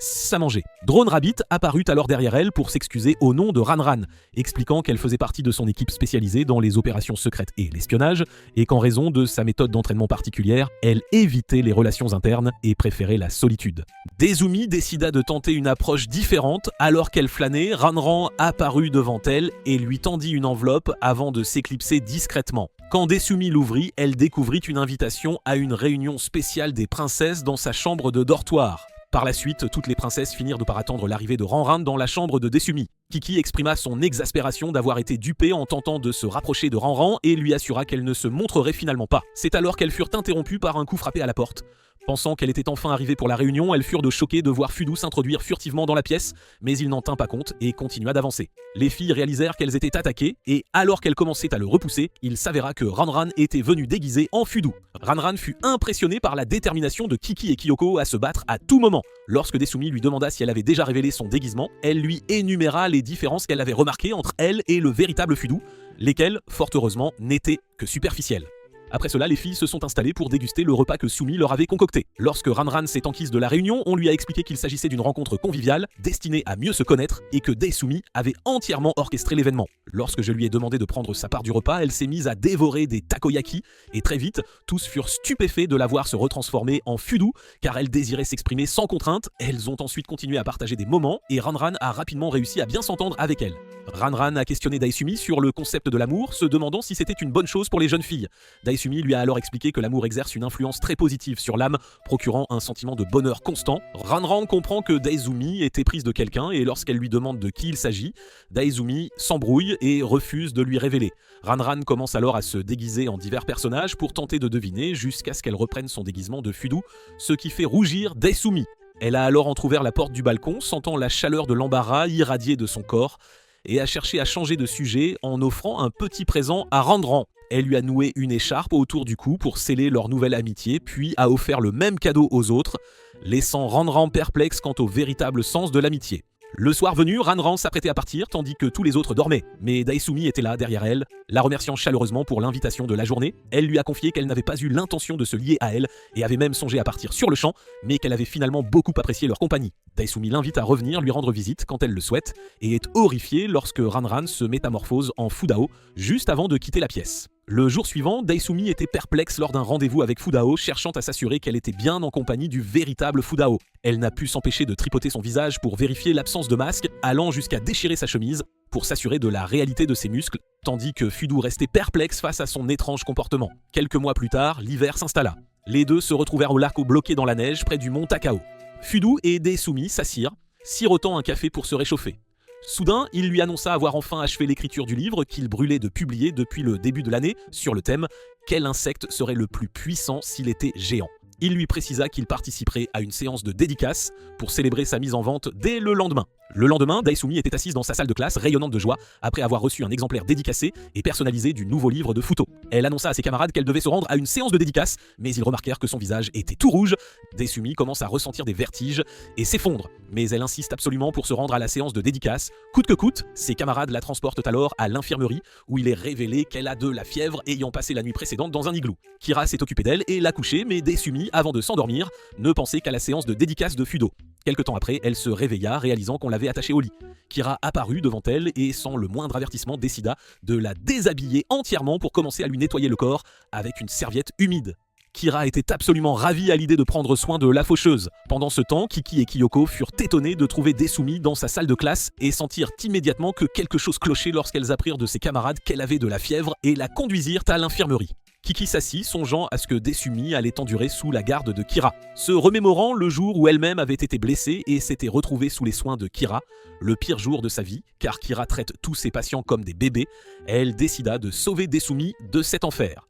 Drone Rabbit apparut alors derrière elle pour s'excuser au nom de Ranran, expliquant qu'elle faisait partie de son équipe spécialisée dans les opérations secrètes et l'espionnage, et qu'en raison de sa méthode d'entraînement particulière, elle évitait les relations internes et préférait la solitude. Desumi décida de tenter une approche différente. Alors qu'elle flânait, Ranran apparut devant elle et lui tendit une enveloppe avant de s'éclipser discrètement. Quand Desumi l'ouvrit, elle découvrit une invitation à une réunion spéciale des princesses dans sa chambre de dortoir. Par la suite, toutes les princesses finirent de par attendre l'arrivée de Ranran dans la chambre de Desumi. Kiki exprima son exaspération d'avoir été dupée en tentant de se rapprocher de Ranran et lui assura qu'elle ne se montrerait finalement pas. C'est alors qu'elles furent interrompues par un coup frappé à la porte. Pensant qu'elle était enfin arrivée pour la réunion, elles furent choquées de voir Fudu s'introduire furtivement dans la pièce, mais il n'en tint pas compte et continua d'avancer. Les filles réalisèrent qu'elles étaient attaquées, et alors qu'elles commençaient à le repousser, il s'avéra que Ranran était venu déguisé en Fudu. Ranran fut impressionné par la détermination de Kiki et Kyoko à se battre à tout moment. Lorsque Desumi lui demanda si elle avait déjà révélé son déguisement, elle lui énuméra les différences qu'elle avait remarquées entre elle et le véritable Fudu, lesquelles, fort heureusement, n'étaient que superficielles. Après cela, les filles se sont installées pour déguster le repas que Sumi leur avait concocté. Lorsque Ranran s'est enquise de la réunion, on lui a expliqué qu'il s'agissait d'une rencontre conviviale, destinée à mieux se connaître, et que Desumi avait entièrement orchestré l'événement. Lorsque je lui ai demandé de prendre sa part du repas, elle s'est mise à dévorer des takoyaki, et très vite, tous furent stupéfaits de la voir se retransformer en Fudu, car elle désirait s'exprimer sans contrainte. Elles ont ensuite continué à partager des moments, et Ranran a rapidement réussi à bien s'entendre avec elle. Ranran a questionné Daisumi sur le concept de l'amour, se demandant si c'était une bonne chose pour les jeunes filles. Daisumi lui a alors expliqué que l'amour exerce une influence très positive sur l'âme, procurant un sentiment de bonheur constant. Ranran comprend que Daizumi est éprise de quelqu'un et lorsqu'elle lui demande de qui il s'agit, Daizumi s'embrouille et refuse de lui révéler. Ranran commence alors à se déguiser en divers personnages pour tenter de deviner jusqu'à ce qu'elle reprenne son déguisement de Fudu, ce qui fait rougir Daisumi. Elle a alors entrouvert la porte du balcon, sentant la chaleur de l'embarras irradier de son corps, et a cherché à changer de sujet en offrant un petit présent à Ranran. Elle lui a noué une écharpe autour du cou pour sceller leur nouvelle amitié, puis a offert le même cadeau aux autres, laissant Ranran perplexe quant au véritable sens de l'amitié. Le soir venu, Ranran s'apprêtait à partir tandis que tous les autres dormaient. Mais Daesumi était là, derrière elle, la remerciant chaleureusement pour l'invitation de la journée. Elle lui a confié qu'elle n'avait pas eu l'intention de se lier à elle et avait même songé à partir sur le champ, mais qu'elle avait finalement beaucoup apprécié leur compagnie. Daesumi l'invite à revenir lui rendre visite quand elle le souhaite et est horrifiée lorsque Ranran se métamorphose en Fudao juste avant de quitter la pièce. Le jour suivant, Daesumi était perplexe lors d'un rendez-vous avec Fudao, cherchant à s'assurer qu'elle était bien en compagnie du véritable Fudao. Elle n'a pu s'empêcher de tripoter son visage pour vérifier l'absence de masque, allant jusqu'à déchirer sa chemise pour s'assurer de la réalité de ses muscles, tandis que Fudo restait perplexe face à son étrange comportement. Quelques mois plus tard, l'hiver s'installa. Les deux se retrouvèrent au lac bloqué dans la neige près du mont Takao. Fudo et Daesumi s'assirent, sirotant un café pour se réchauffer. Soudain, il lui annonça avoir enfin achevé l'écriture du livre qu'il brûlait de publier depuis le début de l'année sur le thème « Quel insecte serait le plus puissant s'il était géant ?» Il lui précisa qu'il participerait à une séance de dédicace pour célébrer sa mise en vente dès le lendemain. Le lendemain, Daesumi était assise dans sa salle de classe, rayonnante de joie, après avoir reçu un exemplaire dédicacé et personnalisé du nouveau livre de Futo. Elle annonça à ses camarades qu'elle devait se rendre à une séance de dédicace, mais ils remarquèrent que son visage était tout rouge. Daesumi commence à ressentir des vertiges et s'effondre, mais elle insiste absolument pour se rendre à la séance de dédicace. Coûte que coûte, ses camarades la transportent alors à l'infirmerie, où il est révélé qu'elle a de la fièvre ayant passé la nuit précédente dans un igloo. Kira s'est occupée d'elle et l'a couchée, mais Daesumi, avant de s'endormir, ne pensait qu'à la séance de dédicace de Fudo. Quelque temps après, elle se réveilla, réalisant qu'on l'avait attachée au lit. Kira apparut devant elle et, sans le moindre avertissement, décida de la déshabiller entièrement pour commencer à lui nettoyer le corps avec une serviette humide. Kira était absolument ravie à l'idée de prendre soin de la faucheuse. Pendant ce temps, Kiki et Kyoko furent étonnés de trouver Daesumi dans sa salle de classe et sentirent immédiatement que quelque chose clochait lorsqu'elles apprirent de ses camarades qu'elle avait de la fièvre et la conduisirent à l'infirmerie. Kiki s'assit, songeant à ce que Daesumi allait endurer sous la garde de Kira, se remémorant le jour où elle-même avait été blessée et s'était retrouvée sous les soins de Kira, le pire jour de sa vie, car Kira traite tous ses patients comme des bébés. Elle décida de sauver Daesumi de cet enfer.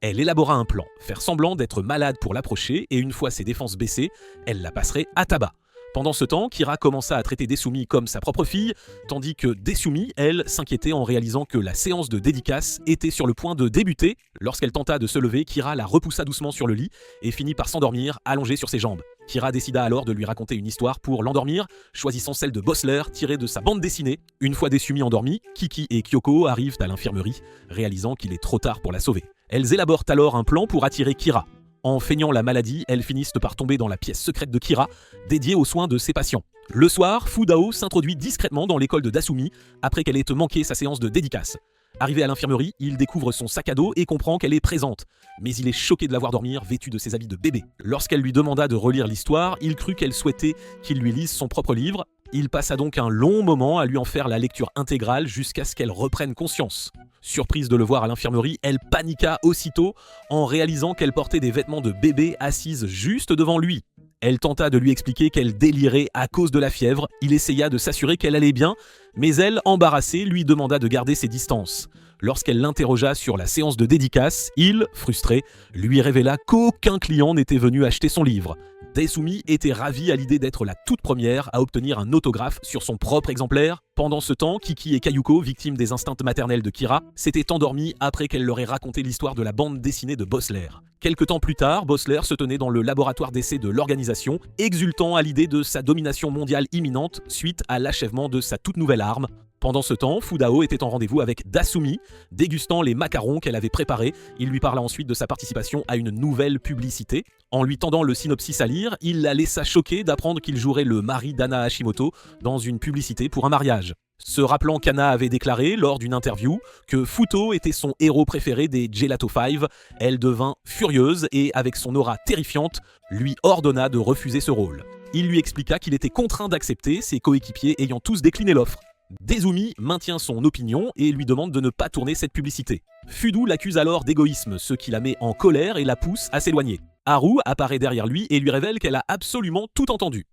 Elle élabora un plan, faire semblant d'être malade pour l'approcher et une fois ses défenses baissées, elle la passerait à tabac. Pendant ce temps, Kira commença à traiter Daesumi comme sa propre fille, tandis que Daesumi, elle, s'inquiétait en réalisant que la séance de dédicace était sur le point de débuter. Lorsqu'elle tenta de se lever, Kira la repoussa doucement sur le lit et finit par s'endormir, allongée sur ses jambes. Kira décida alors de lui raconter une histoire pour l'endormir, choisissant celle de Bossler tirée de sa bande dessinée. Une fois Daesumi endormie, Kiki et Kyoko arrivent à l'infirmerie, réalisant qu'il est trop tard pour la sauver. Elles élaborent alors un plan pour attirer Kira. En feignant la maladie, elles finissent par tomber dans la pièce secrète de Kira, dédiée aux soins de ses patients. Le soir, Fudao s'introduit discrètement dans l'école de Daesumi après qu'elle ait manqué sa séance de dédicace. Arrivé à l'infirmerie, il découvre son sac à dos et comprend qu'elle est présente. Mais il est choqué de la voir dormir, vêtue de ses habits de bébé. Lorsqu'elle lui demanda de relire l'histoire, il crut qu'elle souhaitait qu'il lui lise son propre livre. Il passa donc un long moment à lui en faire la lecture intégrale jusqu'à ce qu'elle reprenne conscience. Surprise de le voir à l'infirmerie, elle paniqua aussitôt en réalisant qu'elle portait des vêtements de bébé assise juste devant lui. Elle tenta de lui expliquer qu'elle délirait à cause de la fièvre. Il essaya de s'assurer qu'elle allait bien, mais elle, embarrassée, lui demanda de garder ses distances. Lorsqu'elle l'interrogea sur la séance de dédicace, il, frustré, lui révéla qu'aucun client n'était venu acheter son livre. Daesumi était ravie à l'idée d'être la toute première à obtenir un autographe sur son propre exemplaire. Pendant ce temps, Kiki et Kayuko, victimes des instincts maternels de Kira, s'étaient endormis après qu'elle leur ait raconté l'histoire de la bande dessinée de Bossler. Quelque temps plus tard, Bossler se tenait dans le laboratoire d'essai de l'organisation, exultant à l'idée de sa domination mondiale imminente suite à l'achèvement de sa toute nouvelle arme. Pendant ce temps, Fudao était en rendez-vous avec Daesumi, dégustant les macarons qu'elle avait préparés. Il lui parla ensuite de sa participation à une nouvelle publicité. En lui tendant le synopsis à lire, il la laissa choquée d'apprendre qu'il jouerait le mari d'Anna Hashimoto dans une publicité pour un mariage. Se rappelant qu'Anna avait déclaré lors d'une interview que Futo était son héros préféré des Gelato 5, elle devint furieuse et, avec son aura terrifiante, lui ordonna de refuser ce rôle. Il lui expliqua qu'il était contraint d'accepter, ses coéquipiers ayant tous décliné l'offre. Daesumi maintient son opinion et lui demande de ne pas tourner cette publicité. Fudo l'accuse alors d'égoïsme, ce qui la met en colère et la pousse à s'éloigner. Haru apparaît derrière lui et lui révèle qu'elle a absolument tout entendu.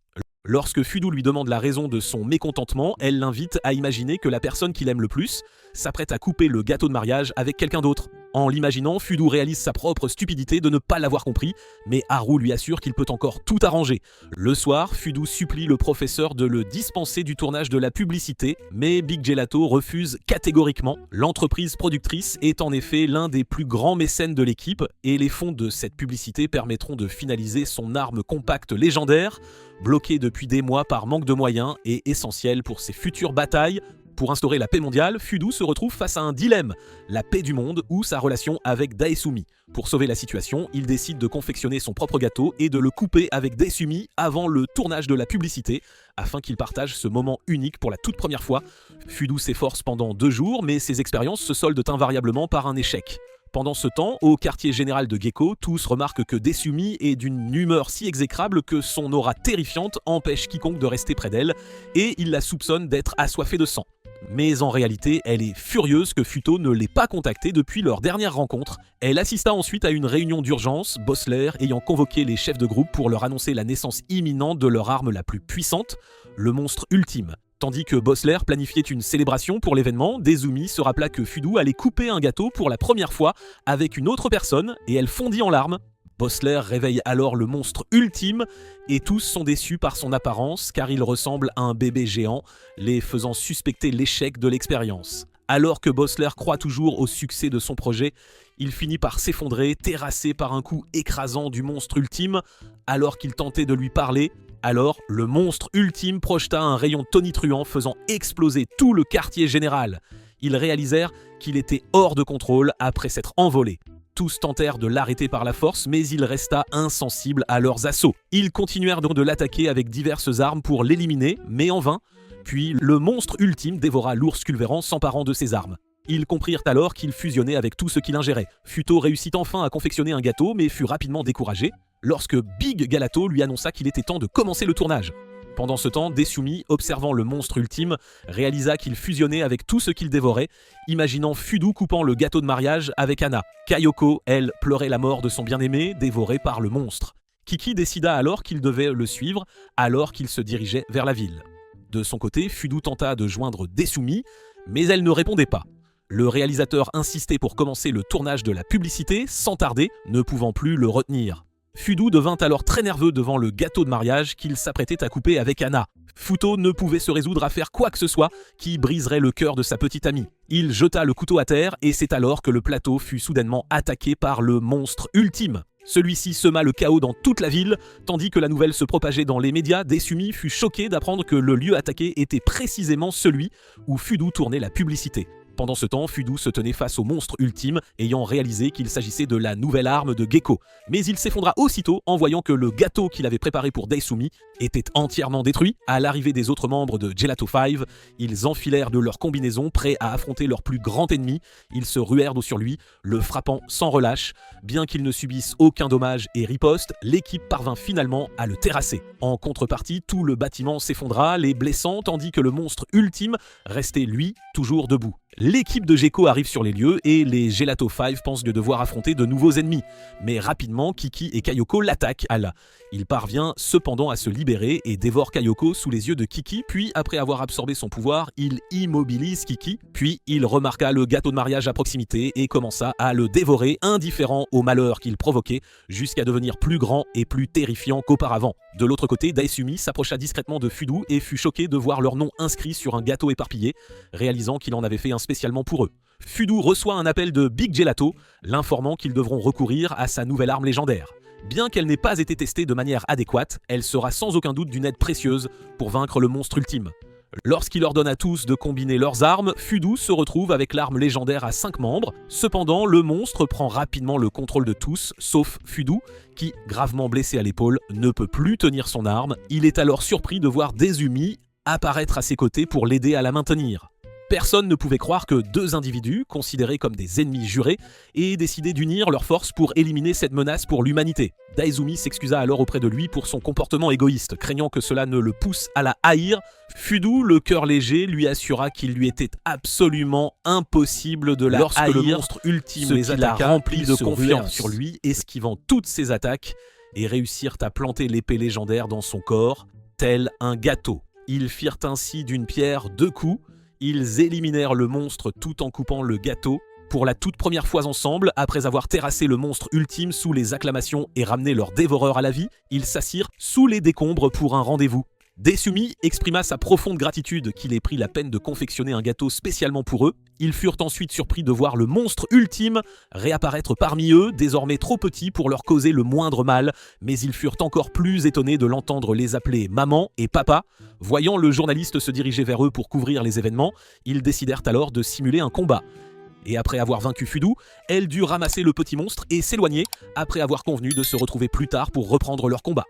Lorsque Fudo lui demande la raison de son mécontentement, elle l'invite à imaginer que la personne qu'il aime le plus s'apprête à couper le gâteau de mariage avec quelqu'un d'autre. En l'imaginant, Fudo réalise sa propre stupidité de ne pas l'avoir compris, mais Haru lui assure qu'il peut encore tout arranger. Le soir, Fudo supplie le professeur de le dispenser du tournage de la publicité, mais Big Gelato refuse catégoriquement. L'entreprise productrice est en effet l'un des plus grands mécènes de l'équipe, et les fonds de cette publicité permettront de finaliser son arme compacte légendaire, bloquée depuis des mois par manque de moyens et essentielle pour ses futures batailles. Pour instaurer la paix mondiale, Fudo se retrouve face à un dilemme, la paix du monde ou sa relation avec Daesumi. Pour sauver la situation, il décide de confectionner son propre gâteau et de le couper avec Daesumi avant le tournage de la publicité, afin qu'ils partagent ce moment unique pour la toute première fois. Fudo s'efforce pendant 2 jours, mais ses expériences se soldent invariablement par un échec. Pendant ce temps, au quartier général de Gecko, tous remarquent que Daesumi est d'une humeur si exécrable que son aura terrifiante empêche quiconque de rester près d'elle, et ils la soupçonnent d'être assoiffée de sang. Mais en réalité, elle est furieuse que Futo ne l'ait pas contactée depuis leur dernière rencontre. Elle assista ensuite à une réunion d'urgence, Bossler ayant convoqué les chefs de groupe pour leur annoncer la naissance imminente de leur arme la plus puissante, le monstre ultime. Tandis que Bossler planifiait une célébration pour l'événement, Daesumi se rappela que Fudo allait couper un gâteau pour la première fois avec une autre personne et elle fondit en larmes. Bossler réveille alors le monstre ultime et tous sont déçus par son apparence car il ressemble à un bébé géant, les faisant suspecter l'échec de l'expérience. Alors que Bossler croit toujours au succès de son projet, il finit par s'effondrer, terrassé par un coup écrasant du monstre ultime. Alors qu'il tentait de lui parler, alors le monstre ultime projeta un rayon tonitruant faisant exploser tout le quartier général. Ils réalisèrent qu'il était hors de contrôle après s'être envolé. Tous tentèrent de l'arrêter par la force, mais il resta insensible à leurs assauts. Ils continuèrent donc de l'attaquer avec diverses armes pour l'éliminer, mais en vain. Puis le monstre ultime dévora l'ours Culveran s'emparant de ses armes. Ils comprirent alors qu'il fusionnait avec tout ce qu'il ingérait. Futo réussit enfin à confectionner un gâteau, mais fut rapidement découragé lorsque Big Gelato lui annonça qu'il était temps de commencer le tournage. Pendant ce temps, Daesumi, observant le monstre ultime, réalisa qu'il fusionnait avec tout ce qu'il dévorait, imaginant Fudo coupant le gâteau de mariage avec Anna. Kayoko, elle, pleurait la mort de son bien-aimé, dévoré par le monstre. Kiki décida alors qu'il devait le suivre, alors qu'il se dirigeait vers la ville. De son côté, Fudo tenta de joindre Daesumi, mais elle ne répondait pas. Le réalisateur insistait pour commencer le tournage de la publicité, sans tarder, ne pouvant plus le retenir. Fudo devint alors très nerveux devant le gâteau de mariage qu'il s'apprêtait à couper avec Anna. Futo ne pouvait se résoudre à faire quoi que ce soit qui briserait le cœur de sa petite amie. Il jeta le couteau à terre et c'est alors que le plateau fut soudainement attaqué par le monstre ultime. Celui-ci sema le chaos dans toute la ville, tandis que la nouvelle se propageait dans les médias. Daesumi fut choqué d'apprendre que le lieu attaqué était précisément celui où Fudo tournait la publicité. Pendant ce temps, Fudo se tenait face au monstre ultime, ayant réalisé qu'il s'agissait de la nouvelle arme de Gecko. Mais il s'effondra aussitôt en voyant que le gâteau qu'il avait préparé pour Daesumi était entièrement détruit. À l'arrivée des autres membres de Gelato 5, ils enfilèrent de leur combinaison, prêts à affronter leur plus grand ennemi. Ils se ruèrent sur lui, le frappant sans relâche. Bien qu'ils ne subissent aucun dommage et riposte, l'équipe parvint finalement à le terrasser. En contrepartie, tout le bâtiment s'effondra, les blessant, tandis que le monstre ultime restait, lui, toujours debout. L'équipe de Gecko arrive sur les lieux et les Gelato 5 pensent de devoir affronter de nouveaux ennemis. Mais rapidement, Kiki et Kayoko l'attaquent. Il parvient cependant à se libérer et dévore Kayoko sous les yeux de Kiki, puis après avoir absorbé son pouvoir, il immobilise Kiki. Puis il remarqua le gâteau de mariage à proximité et commença à le dévorer, indifférent au malheur qu'il provoquait, jusqu'à devenir plus grand et plus terrifiant qu'auparavant. De l'autre côté, Daesumi s'approcha discrètement de Fudo et fut choqué de voir leur nom inscrit sur un gâteau éparpillé, réalisant qu'il en avait fait un spécialement pour eux. Fudo reçoit un appel de Big Gelato, l'informant qu'ils devront recourir à sa nouvelle arme légendaire. Bien qu'elle n'ait pas été testée de manière adéquate, elle sera sans aucun doute d'une aide précieuse pour vaincre le monstre ultime. Lorsqu'il ordonne à tous de combiner leurs armes, Fudo se retrouve avec l'arme légendaire à 5 membres. Cependant, le monstre prend rapidement le contrôle de tous, sauf Fudo, qui, gravement blessé à l'épaule, ne peut plus tenir son arme. Il est alors surpris de voir Daesumi apparaître à ses côtés pour l'aider à la maintenir. Personne ne pouvait croire que 2 individus, considérés comme des ennemis jurés, aient décidé d'unir leurs forces pour éliminer cette menace pour l'humanité. Daesumi s'excusa alors auprès de lui pour son comportement égoïste, craignant que cela ne le pousse à la haïr. Fudo, le cœur léger, lui assura qu'il lui était absolument impossible de la haïr. Lorsque le monstre ultime les attaqua, rempli de confiance sur lui, esquivant toutes ses attaques, et réussirent à planter l'épée légendaire dans son corps, tel un gâteau. Ils firent ainsi d'une pierre 2 coups. Ils éliminèrent le monstre tout en coupant le gâteau, Pour la toute première fois ensemble, après avoir terrassé le monstre ultime sous les acclamations et ramené leur dévoreur à la vie, ils s'assirent sous les décombres pour un rendez-vous. Desumi exprima sa profonde gratitude qu'il ait pris la peine de confectionner un gâteau spécialement pour eux. Ils furent ensuite surpris de voir le monstre ultime réapparaître parmi eux, désormais trop petit pour leur causer le moindre mal, mais ils furent encore plus étonnés de l'entendre les appeler maman et papa. Voyant le journaliste se diriger vers eux pour couvrir les événements, ils décidèrent alors de simuler un combat. Et après avoir vaincu Fudu, elle dut ramasser le petit monstre et s'éloigner, après avoir convenu de se retrouver plus tard pour reprendre leur combat.